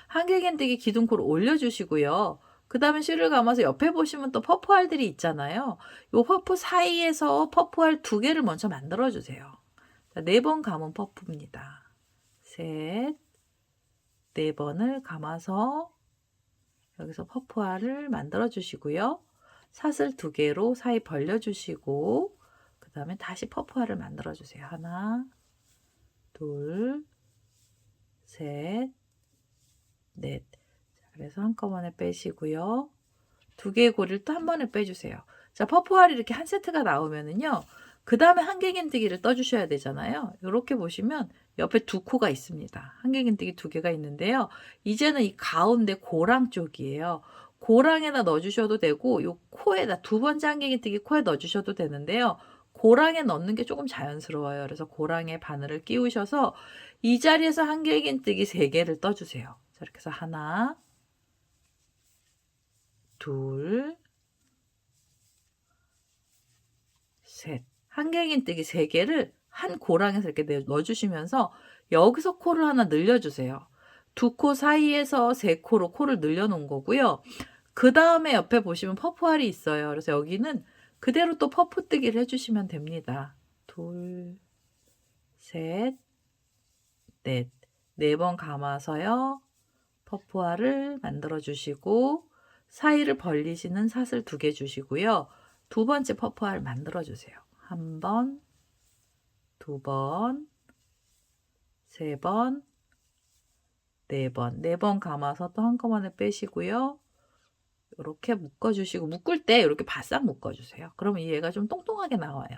한길긴뜨기 기둥코로 올려주시고요. 그 다음에 실을 감아서 옆에 보시면 또 퍼프알들이 있잖아요. 요 퍼프 사이에서 퍼프알 2개를 먼저 만들어주세요. 자, 4번 감은 퍼프입니다. 셋, 4번을 감아서 여기서 퍼프알을 만들어 주시고요. 사슬 2개로 사이 벌려주시고 그 다음에 다시 퍼프알을 만들어 주세요. 하나, 둘, 셋, 넷. 자, 그래서 한꺼번에 빼시고요. 2개의 고리를 또 한 번에 빼주세요. 자, 퍼프알이 이렇게 한 세트가 나오면은요. 그 다음에 한길긴뜨기를 떠주셔야 되잖아요. 이렇게 보시면 옆에 2코가 있습니다. 한길긴뜨기 2개가 있는데요. 이제는 이 가운데 고랑 쪽이에요. 고랑에다 넣어주셔도 되고 요 코에다 2번째 한길긴뜨기 코에 넣어주셔도 되는데요. 고랑에 넣는 게 조금 자연스러워요. 그래서 고랑에 바늘을 끼우셔서 이 자리에서 한길긴뜨기 3개를 떠주세요. 자, 이렇게 해서 하나, 둘, 셋. 한길긴뜨기 3개를 한 고랑에서 이렇게 넣어주시면서 여기서 코를 하나 늘려주세요. 2코 사이에서 3코로 코를 늘려놓은 거고요. 그 다음에 옆에 보시면 퍼프알이 있어요. 그래서 여기는 그대로 또 퍼프 뜨기를 해주시면 됩니다. 둘, 셋, 넷. 4번 감아서요. 퍼프알을 만들어 주시고 사이를 벌리시는 사슬 2개 주시고요. 2번째 퍼프알 만들어 주세요. 1번, 2번, 3번, 4번. 4번 감아서 또 한꺼번에 빼시고요. 이렇게 묶어주시고 묶을 때 이렇게 바싹 묶어주세요. 그러면 얘가 좀 똥똥하게 나와요.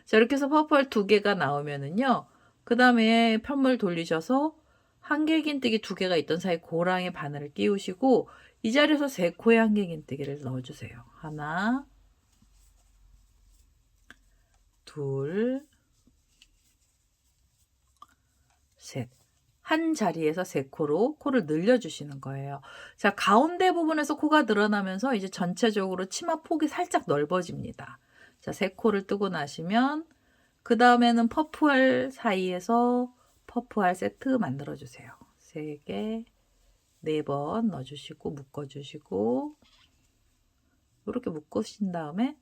자, 이렇게 해서 퍼프알 2개가 나오면은요. 그 다음에 편물 돌리셔서 한길긴뜨기 2개가 있던 사이 고랑에 바늘을 끼우시고 이 자리에서 3코의 한길긴뜨기를 넣어주세요. 하나, 둘, 셋. 한 자리에서 3코로 코를 늘려주시는 거예요. 자, 가운데 부분에서 코가 늘어나면서 이제 전체적으로 치마 폭이 살짝 넓어집니다. 자, 3코를 뜨고 나시면 그 다음에는 퍼프알 사이에서 퍼프알 세트 만들어주세요. 3개, 4번 넣어주시고 묶어주시고 이렇게 묶으신 다음에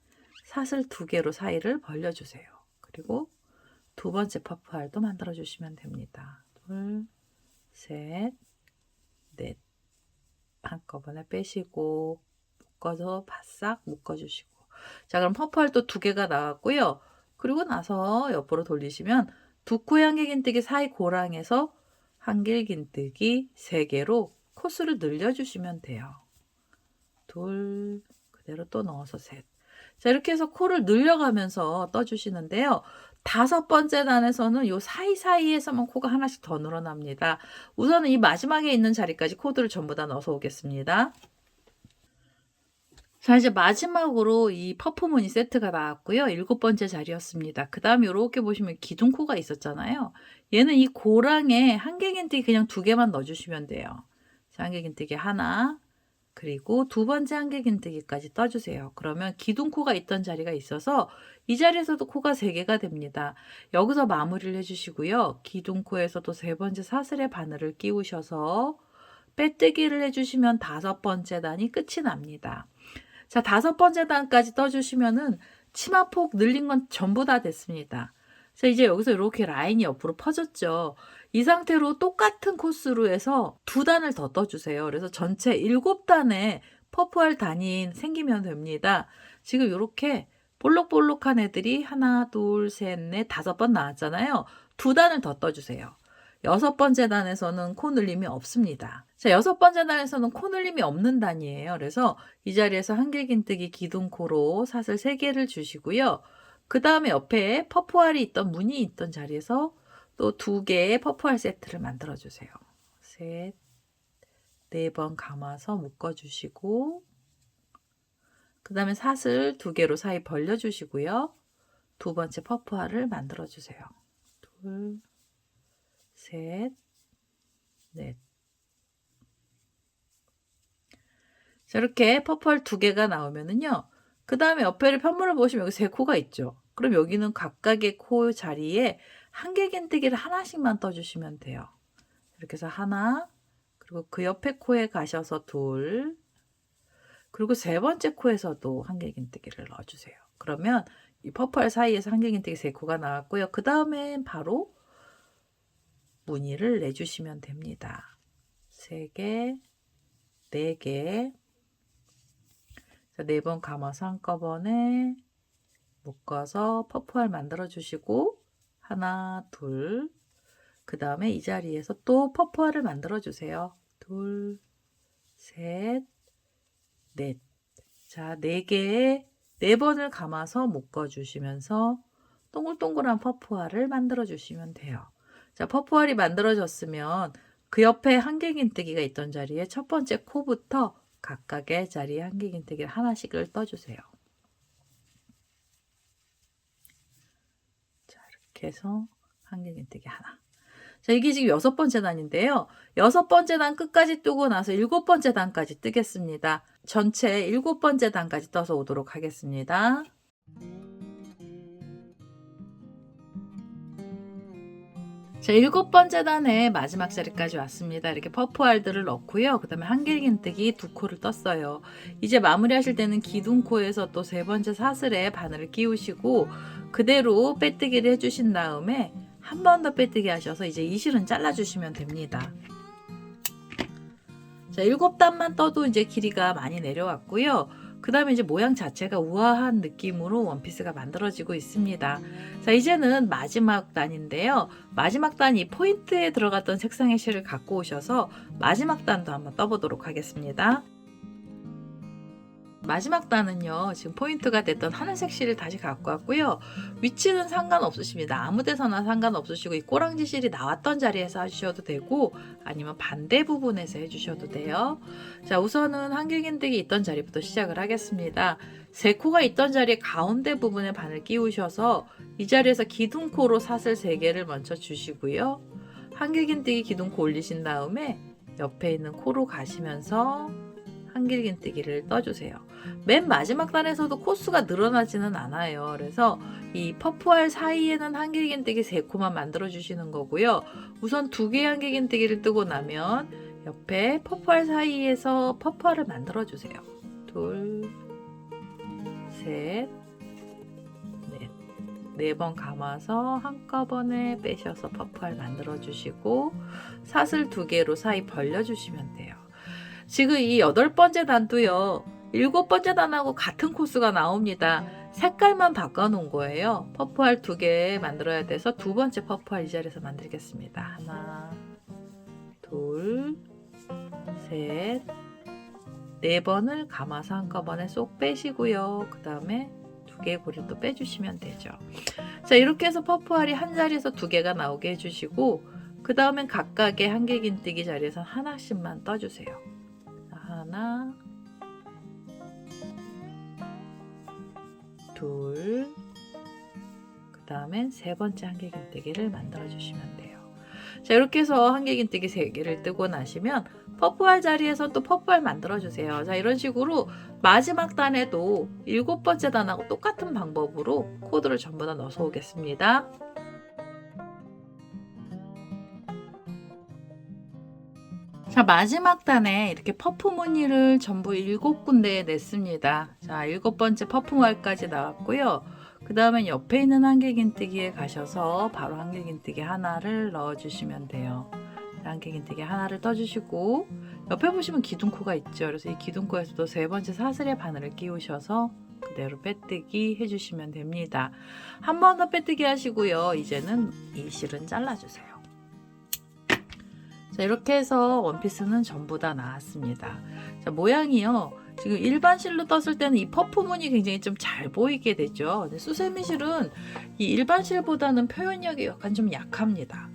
사슬 2개로 사이를 벌려주세요. 그리고 두 번째 퍼프알도 만들어주시면 됩니다. 둘, 셋, 넷. 한꺼번에 빼시고 묶어서 바싹 묶어주시고. 자, 그럼 퍼프알 또 2개가 나왔고요. 그리고 나서 옆으로 돌리시면 두 코의 한길긴뜨기 사이 고랑에서 한길긴뜨기 3개로 코스를 늘려주시면 돼요. 둘, 그대로 또 넣어서 셋. 자, 이렇게 해서 코를 늘려가면서 떠주시는데요. 5번째 단에서는 요 사이사이에서만 코가 하나씩 더 늘어납니다. 우선은 이 마지막에 있는 자리까지 코드를 전부 다 넣어서 오겠습니다. 자, 이제 마지막으로 이 퍼프무늬 세트가 나왔고요. 7번째 자리였습니다. 그 다음에 이렇게 보시면 기둥코가 있었잖아요. 얘는 이 고랑에 한길긴뜨기 그냥 2개만 넣어주시면 돼요. 자, 한길긴뜨기 하나, 그리고 2번째 한길긴뜨기까지 떠주세요. 그러면 기둥코가 있던 자리가 있어서 이 자리에서도 코가 3개가 됩니다. 여기서 마무리를 해주시고요. 기둥코에서도 3번째 사슬의 바늘을 끼우셔서 빼뜨기를 해주시면 5번째 단이 끝이 납니다. 자, 5번째 단까지 떠주시면은 치마폭 늘린 건 전부 다 됐습니다. 자, 이제 여기서 이렇게 라인이 옆으로 퍼졌죠. 이 상태로 똑같은 코스로 해서 2단을 더 떠주세요. 그래서 전체 7단의 퍼프알 단이 생기면 됩니다. 지금 이렇게 볼록볼록한 애들이 하나, 둘, 셋, 넷, 5번 나왔잖아요. 2단을 더 떠주세요. 6번째 단에서는 코 늘림이 없습니다. 자, 6번째 단에서는 코 늘림이 없는 단이에요. 그래서 이 자리에서 한길긴뜨기 기둥코로 사슬 3개를 주시고요. 그 다음에 옆에 퍼프알이 있던 무늬 있던 자리에서 또 2개의 퍼프알 세트를 만들어 주세요. 셋, 4번 감아서 묶어 주시고 그 다음에 사슬 2개로 사이 벌려 주시고요. 2번째 퍼프알을 만들어 주세요. 둘, 셋, 넷. 자, 이렇게 퍼프알 2개가 나오면은요. 그 다음에 옆에를 편물을 보시면 여기 3코가 있죠. 그럼 여기는 각각의 코 자리에 한길긴뜨기를 하나씩만 떠주시면 돼요. 이렇게 해서 하나, 그리고 그 옆에 코에 가셔서 2, 그리고 3번째 코에서도 한길긴뜨기를 넣어주세요. 그러면 이 퍼프알 사이에서 한길긴뜨기 3코가 나왔고요. 그 다음에 바로 무늬를 내주시면 됩니다. 3개, 4개, 4번 감아서 한꺼번에 묶어서 퍼프알 만들어 주시고 하나, 둘, 그 다음에 이 자리에서 또 퍼프알을 만들어 주세요. 둘, 셋, 넷. 자, 4개에 4번을 감아서 묶어 주시면서 동글동글한 퍼프알을 만들어 주시면 돼요. 자, 퍼프알이 만들어졌으면 그 옆에 한길긴뜨기가 있던 자리에 첫 번째 코부터 각각의 자리에 한길긴뜨기를 하나씩을 떠주세요. 자, 이렇게 해서 한길긴뜨기 하나. 자, 이게 지금 6번째 단인데요. 6번째 단 끝까지 뜨고 나서 7번째 단까지 뜨겠습니다. 전체 7번째 단까지 떠서 오도록 하겠습니다. 자, 7번째 단의 마지막 자리까지 왔습니다. 이렇게 퍼프알들을 넣고요. 그 다음에 한길긴뜨기 2코를 떴어요. 이제 마무리 하실 때는 기둥코에서 또 3번째 사슬에 바늘을 끼우시고 그대로 빼뜨기를 해주신 다음에 한 번 더 빼뜨기 하셔서 이제 이 실은 잘라주시면 됩니다. 자, 7단만 떠도 이제 길이가 많이 내려왔고요. 그 다음에 이제 모양 자체가 우아한 느낌으로 원피스가 만들어지고 있습니다. 자, 이제는 마지막 단인데요. 마지막 단이 포인트에 들어갔던 색상의 실을 갖고 오셔서 마지막 단도 한번 떠보도록 하겠습니다. 마지막 단은요, 지금 포인트가 됐던 하늘색 실을 다시 갖고 왔고요. 위치는 상관없으십니다. 아무 데서나 상관없으시고 이 꼬랑지 실이 나왔던 자리에서 하셔도 되고 아니면 반대 부분에서 해주셔도 돼요. 자, 우선은 한길긴뜨기 있던 자리부터 시작을 하겠습니다. 3코가 있던 자리 가운데 부분에 바늘 끼우셔서 이 자리에서 기둥코로 사슬 3개를 먼저 주시고요. 한길긴뜨기 기둥코 올리신 다음에 옆에 있는 코로 가시면서 한길긴뜨기를 떠주세요. 맨 마지막 단에서도 코수가 늘어나지는 않아요. 그래서 이 퍼프알 사이에는 한길긴뜨기 3코만 만들어 주시는 거고요. 우선 2개의 한길긴뜨기를 뜨고 나면 옆에 퍼프알 사이에서 퍼프알을 만들어 주세요. 2, 셋, 넷. 4번 감아서 한꺼번에 빼셔서 퍼프알 만들어 주시고 사슬 2개로 사이 벌려 주시면 돼요. 지금 이 8번째 단도요. 7번째 단하고 같은 코스가 나옵니다. 색깔만 바꿔 놓은 거예요. 퍼프알 2개 만들어야 돼서 2번째 퍼프알 이 자리에서 만들겠습니다. 하나, 둘, 셋, 4번을 감아서 한꺼번에 쏙 빼시고요. 그 다음에 2개의 고리를 또 빼주시면 되죠. 자, 이렇게 해서 퍼프알이 한 자리에서 2개가 나오게 해주시고 그 다음엔 각각의 한길긴뜨기 자리에서 하나씩만 떠주세요. 하나, 둘, 그 다음엔 3번째 한길긴뜨기를 만들어 주시면 돼요. 자, 이렇게 해서 한길긴뜨기 3개를 뜨고 나시면 퍼프알 자리에서 또 퍼프알 만들어 주세요. 자, 이런 식으로 마지막 단에도 7번째 단하고 똑같은 방법으로 코드를 전부 다 넣어서 오겠습니다. 자, 마지막 단에 이렇게 퍼프 무늬를 전부 7군데에 냈습니다. 자, 7번째 퍼프알까지 나왔고요. 그 다음에 옆에 있는 한길긴뜨기에 가셔서 바로 한길긴뜨기 하나를 넣어주시면 돼요. 한길긴뜨기 하나를 떠주시고 옆에 보시면 기둥코가 있죠. 그래서 이 기둥코에서도 3번째 사슬의 바늘을 끼우셔서 그대로 빼뜨기 해주시면 됩니다. 한 번 더 빼뜨기 하시고요. 이제는 이 실은 잘라주세요. 자, 이렇게 해서 원피스는 전부 다 나왔습니다. 자, 모양이요. 지금 일반 실로 떴을 때는 이 퍼프 무늬 굉장히 좀 잘 보이게 되죠. 근데 수세미 실은 이 일반 실보다는 표현력이 약간 좀 약합니다.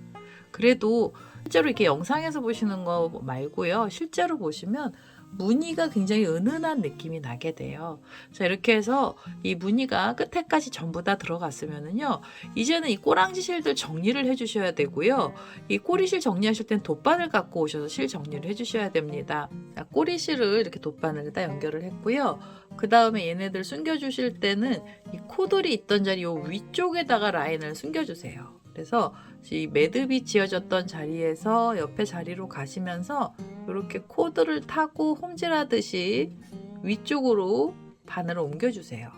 그래도 실제로 이렇게 영상에서 보시는 거 말고요. 실제로 보시면 무늬가 굉장히 은은한 느낌이 나게 돼요. 자, 이렇게 해서 이 무늬가 끝에까지 전부 다 들어갔으면은요. 이제는 이 꼬랑지 실들 정리를 해주셔야 되고요. 이 꼬리실 정리하실 땐 돗바늘 갖고 오셔서 실 정리를 해주셔야 됩니다. 자, 꼬리실을 이렇게 돗바늘에다 연결을 했고요. 그 다음에 얘네들 숨겨주실 때는 이 코돌이 있던 자리 요 위쪽에다가 라인을 숨겨주세요. 그래서 이 매듭이 지어졌던 자리에서 옆에 자리로 가시면서 이렇게 코드를 타고 홈질하듯이 위쪽으로 바늘을 옮겨주세요.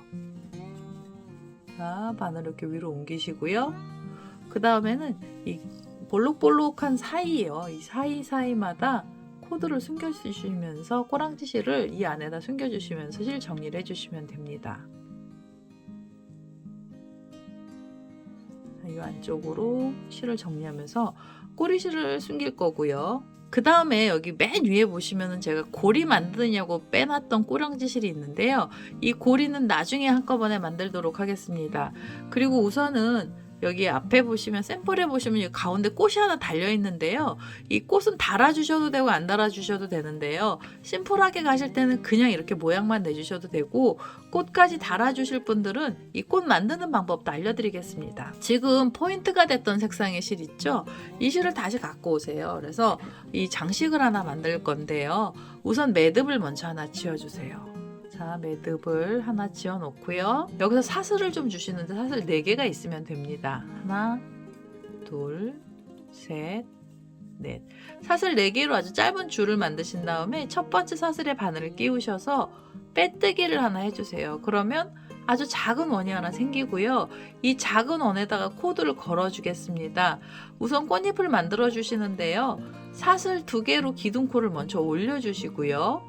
자, 바늘 이렇게 위로 옮기시고요. 그 다음에는 이 볼록볼록한 사이요. 이 사이사이마다 코드를 숨겨주시면서 꼬랑지 실을 이 안에다 숨겨주시면서 실 정리를 해주시면 됩니다. 이 안쪽으로 실을 정리하면서 꼬리실을 숨길 거고요. 그 다음에 여기 맨 위에 보시면은 제가 고리 만드냐고 빼놨던 꼬랑지 실이 있는데요. 이 고리는 나중에 한꺼번에 만들도록 하겠습니다. 그리고 우선은 여기 앞에 보시면 샘플에 보시면 여기 가운데 꽃이 하나 달려 있는데요. 이 꽃은 달아주셔도 되고 안 달아주셔도 되는데요. 심플하게 가실 때는 그냥 이렇게 모양만 내주셔도 되고 꽃까지 달아주실 분들은 이 꽃 만드는 방법도 알려드리겠습니다. 지금 포인트가 됐던 색상의 실 있죠? 이 실을 다시 갖고 오세요. 그래서 이 장식을 하나 만들 건데요. 우선 매듭을 먼저 하나 지어주세요. 자, 매듭을 하나 지어 놓고요. 여기서 사슬을 좀 주시는데 사슬 4개가 있으면 됩니다. 하나, 둘, 셋, 넷. 사슬 4개로 아주 짧은 줄을 만드신 다음에 첫 번째 사슬에 바늘을 끼우셔서 빼뜨기를 하나 해주세요. 그러면 아주 작은 원이 하나 생기고요. 이 작은 원에다가 코드를 걸어 주겠습니다. 우선 꽃잎을 만들어 주시는데요. 사슬 2개로 기둥코를 먼저 올려 주시고요.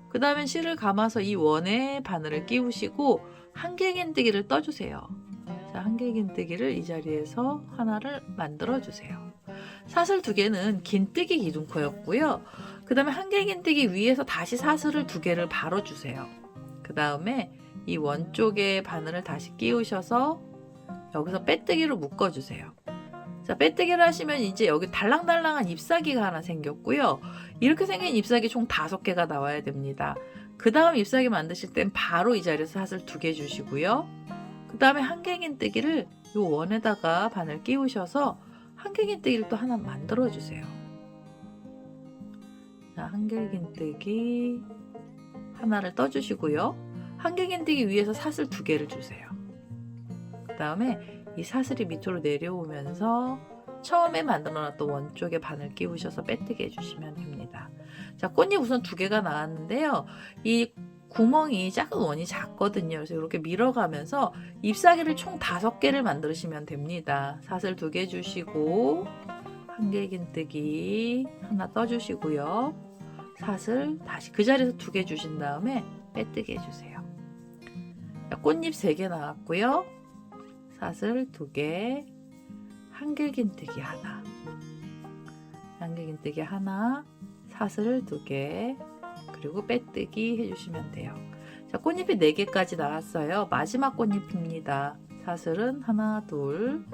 그 다음에 실을 감아서 이 원에 바늘을 끼우시고 한길긴뜨기를 떠주세요. 자, 한길긴뜨기를 이 자리에서 하나를 만들어 주세요. 사슬 2개는 긴뜨기 기둥코였고요. 그 다음에 한길긴뜨기 위에서 다시 사슬을 2개를 바로 주세요. 그 다음에 이 원 쪽에 바늘을 다시 끼우셔서 여기서 빼뜨기로 묶어 주세요. 자, 빼뜨기를 하시면 이제 여기 달랑달랑한 잎사귀가 하나 생겼고요. 이렇게 생긴 잎사귀 총 5개가 나와야 됩니다. 그 다음 잎사귀 만드실 땐 바로 이 자리에서 사슬 2개 주시고요. 그 다음에 한길긴뜨기를 이 원에다가 바늘 끼우셔서 한길긴뜨기를 또 하나 만들어 주세요. 자, 한길긴뜨기 하나를 떠주시고요. 한길긴뜨기 위에서 사슬 2개를 주세요. 그 다음에 이 사슬이 밑으로 내려오면서 처음에 만들어놨던 원 쪽에 바늘 끼우셔서 빼뜨기 해주시면 됩니다. 자, 꽃잎 우선 2개가 나왔는데요. 이 구멍이 작은 원이 작거든요. 그래서 이렇게 밀어가면서 잎사귀를 총 5개를 만드시면 됩니다. 사슬 2개 주시고 한길긴뜨기 하나 떠주시고요. 사슬 다시 그 자리에서 2개 주신 다음에 빼뜨기 해주세요. 자, 꽃잎 3개 나왔고요. 사슬 2개, 한길긴뜨기 하나, 한길긴뜨기 하나, 사슬 2개, 그리고 빼뜨기 해주시면 돼요. 자, 꽃잎이 4개까지 나왔어요. 마지막 꽃잎입니다. 사슬은 하나, 둘,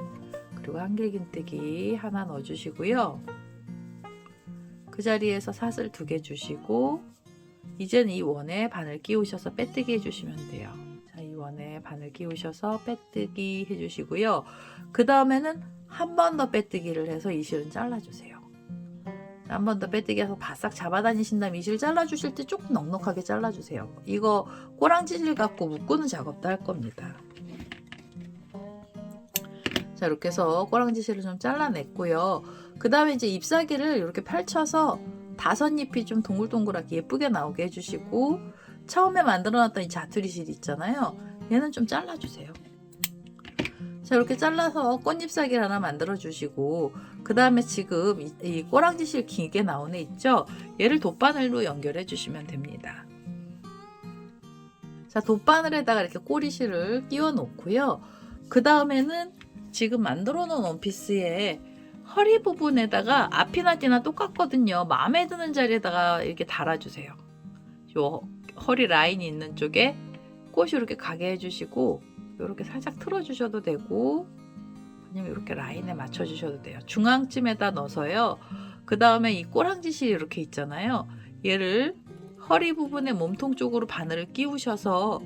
그리고 한길긴뜨기 하나 넣어주시고요. 그 자리에서 사슬 2개 주시고 이제는 이 원에 바늘 끼우셔서 빼뜨기 해주시면 돼요. 자, 이 원에 바늘 끼우셔서 빼뜨기 해주시고요. 그 다음에는 한 번 더 빼뜨기를 해서 이 실은 잘라주세요. 한 번 더 빼뜨기 해서 바싹 잡아다니신 다음에 이 실 잘라주실 때 조금 넉넉하게 잘라주세요. 이거 꼬랑지 실 갖고 묶는 작업도 할 겁니다. 자, 이렇게 해서 꼬랑지 실을 좀 잘라냈고요. 그 다음에 이제 잎사귀를 이렇게 펼쳐서 5잎이 좀 동글동글하게 예쁘게 나오게 해주시고 처음에 만들어놨던 이 자투리 실 있잖아요. 얘는 좀 잘라주세요. 자, 이렇게 잘라서 꽃잎사귀를 하나 만들어 주시고 그 다음에 지금 이 꼬랑지 실 길게 나온 애 있죠? 얘를 돗바늘로 연결해 주시면 됩니다. 자, 돗바늘에다가 이렇게 꼬리실을 끼워 놓고요. 그 다음에는 지금 만들어 놓은 원피스에 허리 부분에다가 앞이나 뒤나 똑같거든요. 마음에 드는 자리에다가 이렇게 달아주세요. 요 허리 라인이 있는 쪽에 꽃이 이렇게 가게 해주시고 이렇게 살짝 틀어주셔도 되고 아니면 이렇게 라인에 맞춰주셔도 돼요. 중앙쯤에다 넣어서요. 그 다음에 이 꼬랑지실이 이렇게 있잖아요. 얘를 허리 부분에 몸통 쪽으로 바늘을 끼우셔서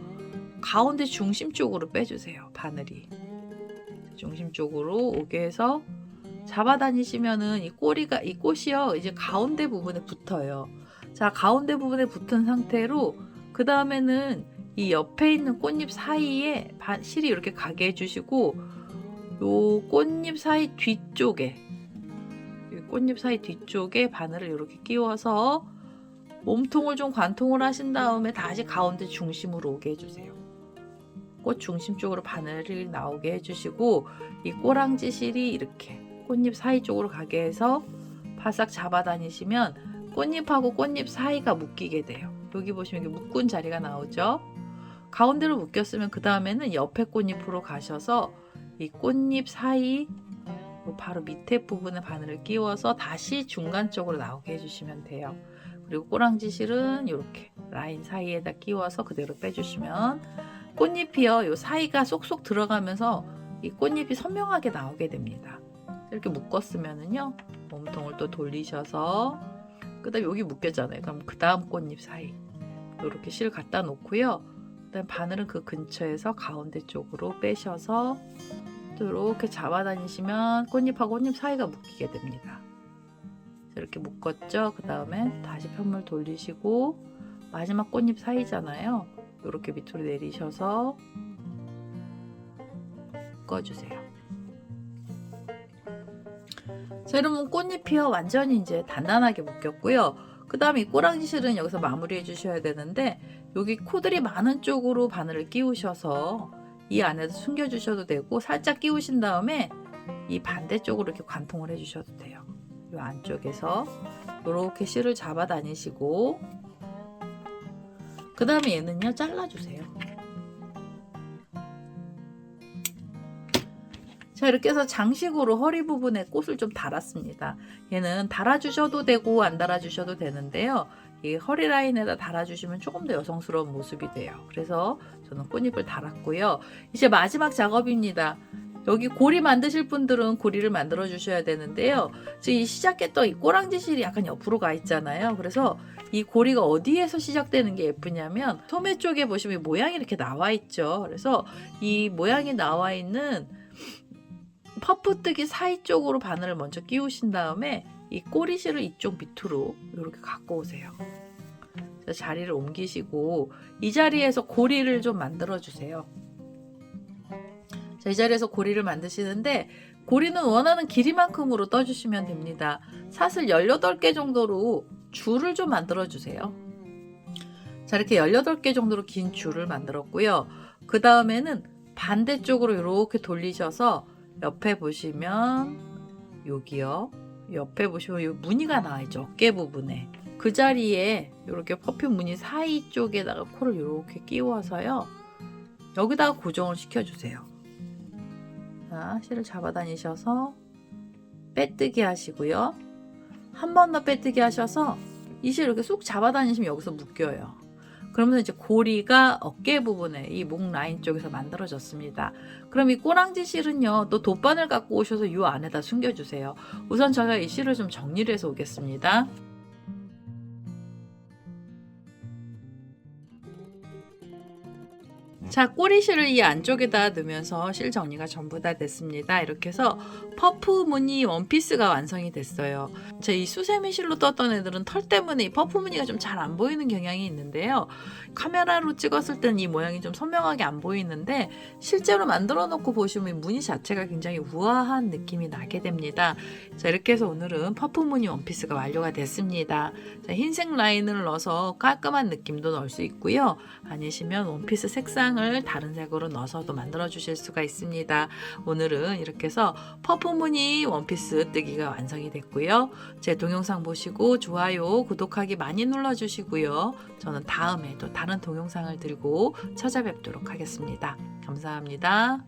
가운데 중심 쪽으로 빼주세요. 바늘이 중심 쪽으로 오게 해서 잡아다니시면은 이 꽃이요 이제 가운데 부분에 붙어요. 자, 가운데 부분에 붙은 상태로 그 다음에는 이 옆에 있는 꽃잎 사이에 실이 이렇게 가게 해주시고 요 꽃잎 사이 뒤쪽에 꽃잎 사이 뒤쪽에 바늘을 이렇게 끼워서 몸통을 좀 관통을 하신 다음에 다시 가운데 중심으로 오게 해주세요. 꽃 중심 쪽으로 바늘을 나오게 해주시고 이 꼬랑지 실이 이렇게 꽃잎 사이 쪽으로 가게 해서 바싹 잡아다니시면 꽃잎하고 꽃잎 사이가 묶이게 돼요. 여기 보시면 이렇게 묶은 자리가 나오죠. 가운데로 묶였으면 그 다음에는 옆에 꽃잎으로 가셔서 이 꽃잎 사이 바로 밑에 부분에 바늘을 끼워서 다시 중간 쪽으로 나오게 해주시면 돼요. 그리고 꼬랑지 실은 이렇게 라인 사이에다 끼워서 그대로 빼주시면 꽃잎이요 요 사이가 쏙쏙 들어가면서 이 꽃잎이 선명하게 나오게 됩니다. 이렇게 묶었으면은요 몸통을 또 돌리셔서 그 다음에 여기 묶였잖아요. 그럼 그 다음 꽃잎 사이 이렇게 실 갖다 놓고요. 그다음 바늘은 그 근처에서 가운데 쪽으로 빼셔서 또 이렇게 잡아다니시면 꽃잎하고 꽃잎 사이가 묶이게 됩니다. 이렇게 묶었죠. 그 다음에 다시 편물 돌리시고 마지막 꽃잎 사이잖아요. 이렇게 밑으로 내리셔서 묶어주세요. 자, 여러분 꽃잎이요 완전히 이제 단단하게 묶였고요. 그 다음에 이 꼬랑지 실은 여기서 마무리 해주셔야 되는데 여기 코들이 많은 쪽으로 바늘을 끼우셔서 이 안에서 숨겨주셔도 되고 살짝 끼우신 다음에 이 반대쪽으로 이렇게 관통을 해주셔도 돼요. 이 안쪽에서 이렇게 실을 잡아 다니시고 그 다음에 얘는요 잘라주세요. 자, 이렇게 해서 장식으로 허리 부분에 꽃을 좀 달았습니다. 얘는 달아주셔도 되고 안 달아주셔도 되는데요. 이 허리 라인에다 달아주시면 조금 더 여성스러운 모습이 돼요. 그래서 저는 꽃잎을 달았고요. 이제 마지막 작업입니다. 여기 고리 만드실 분들은 고리를 만들어 주셔야 되는데요. 지금 이 시작했던 이 꼬랑지 실이 약간 옆으로 가 있잖아요. 그래서 이 고리가 어디에서 시작되는 게 예쁘냐면 소매 쪽에 보시면 모양이 이렇게 나와 있죠. 그래서 이 모양이 나와 있는 퍼프뜨기 사이 쪽으로 바늘을 먼저 끼우신 다음에 이 꼬리실을 이쪽 밑으로 이렇게 갖고 오세요. 자리를 옮기시고 이 자리에서 고리를 좀 만들어 주세요. 자, 이 자리에서 고리를 만드시는데 고리는 원하는 길이만큼으로 떠주시면 됩니다. 사슬 18개 정도로 줄을 좀 만들어 주세요. 자, 이렇게 18개 정도로 긴 줄을 만들었고요. 그 다음에는 반대쪽으로 이렇게 돌리셔서 옆에 보시면 여기요. 옆에 보시면 이 무늬가 나와 있죠. 어깨 부분에. 그 자리에 이렇게 퍼퓸 무늬 사이 쪽에다가 코를 이렇게 끼워서요. 여기다가 고정을 시켜주세요. 자, 실을 잡아 다니셔서 빼뜨기 하시고요. 한 번 더 빼뜨기 하셔서 이 실 이렇게 쑥 잡아 다니시면 여기서 묶여요. 그러면서 이제 고리가 어깨 부분에 이 목 라인 쪽에서 만들어졌습니다. 그럼 이 꼬랑지 실은요, 또 돗바늘 갖고 오셔서 이 안에다 숨겨주세요. 우선 제가 이 실을 좀 정리를 해서 오겠습니다. 자, 꼬리실을 이 안쪽에다 넣으면서 실 정리가 전부 다 됐습니다. 이렇게 해서 퍼프 무늬 원피스가 완성이 됐어요. 제 이 수세미 실로 떴던 애들은 털 때문에 이 퍼프 무늬가 좀 잘 안 보이는 경향이 있는데요. 카메라로 찍었을 때는 이 모양이 좀 선명하게 안 보이는데 실제로 만들어 놓고 보시면 이 무늬 자체가 굉장히 우아한 느낌이 나게 됩니다. 자, 이렇게 해서 오늘은 퍼프 무늬 원피스가 완료가 됐습니다. 자, 흰색 라인을 넣어서 깔끔한 느낌도 넣을 수 있고요. 아니시면 원피스 색상을 다른 색으로 넣어서도 만들어 주실 수가 있습니다. 오늘은 이렇게 해서 퍼프 무늬 원피스 뜨기가 완성이 됐고요. 제 동영상 보시고 좋아요, 구독하기 많이 눌러주시고요. 저는 다음에 또 다른 동영상을 들고 찾아뵙도록 하겠습니다. 감사합니다.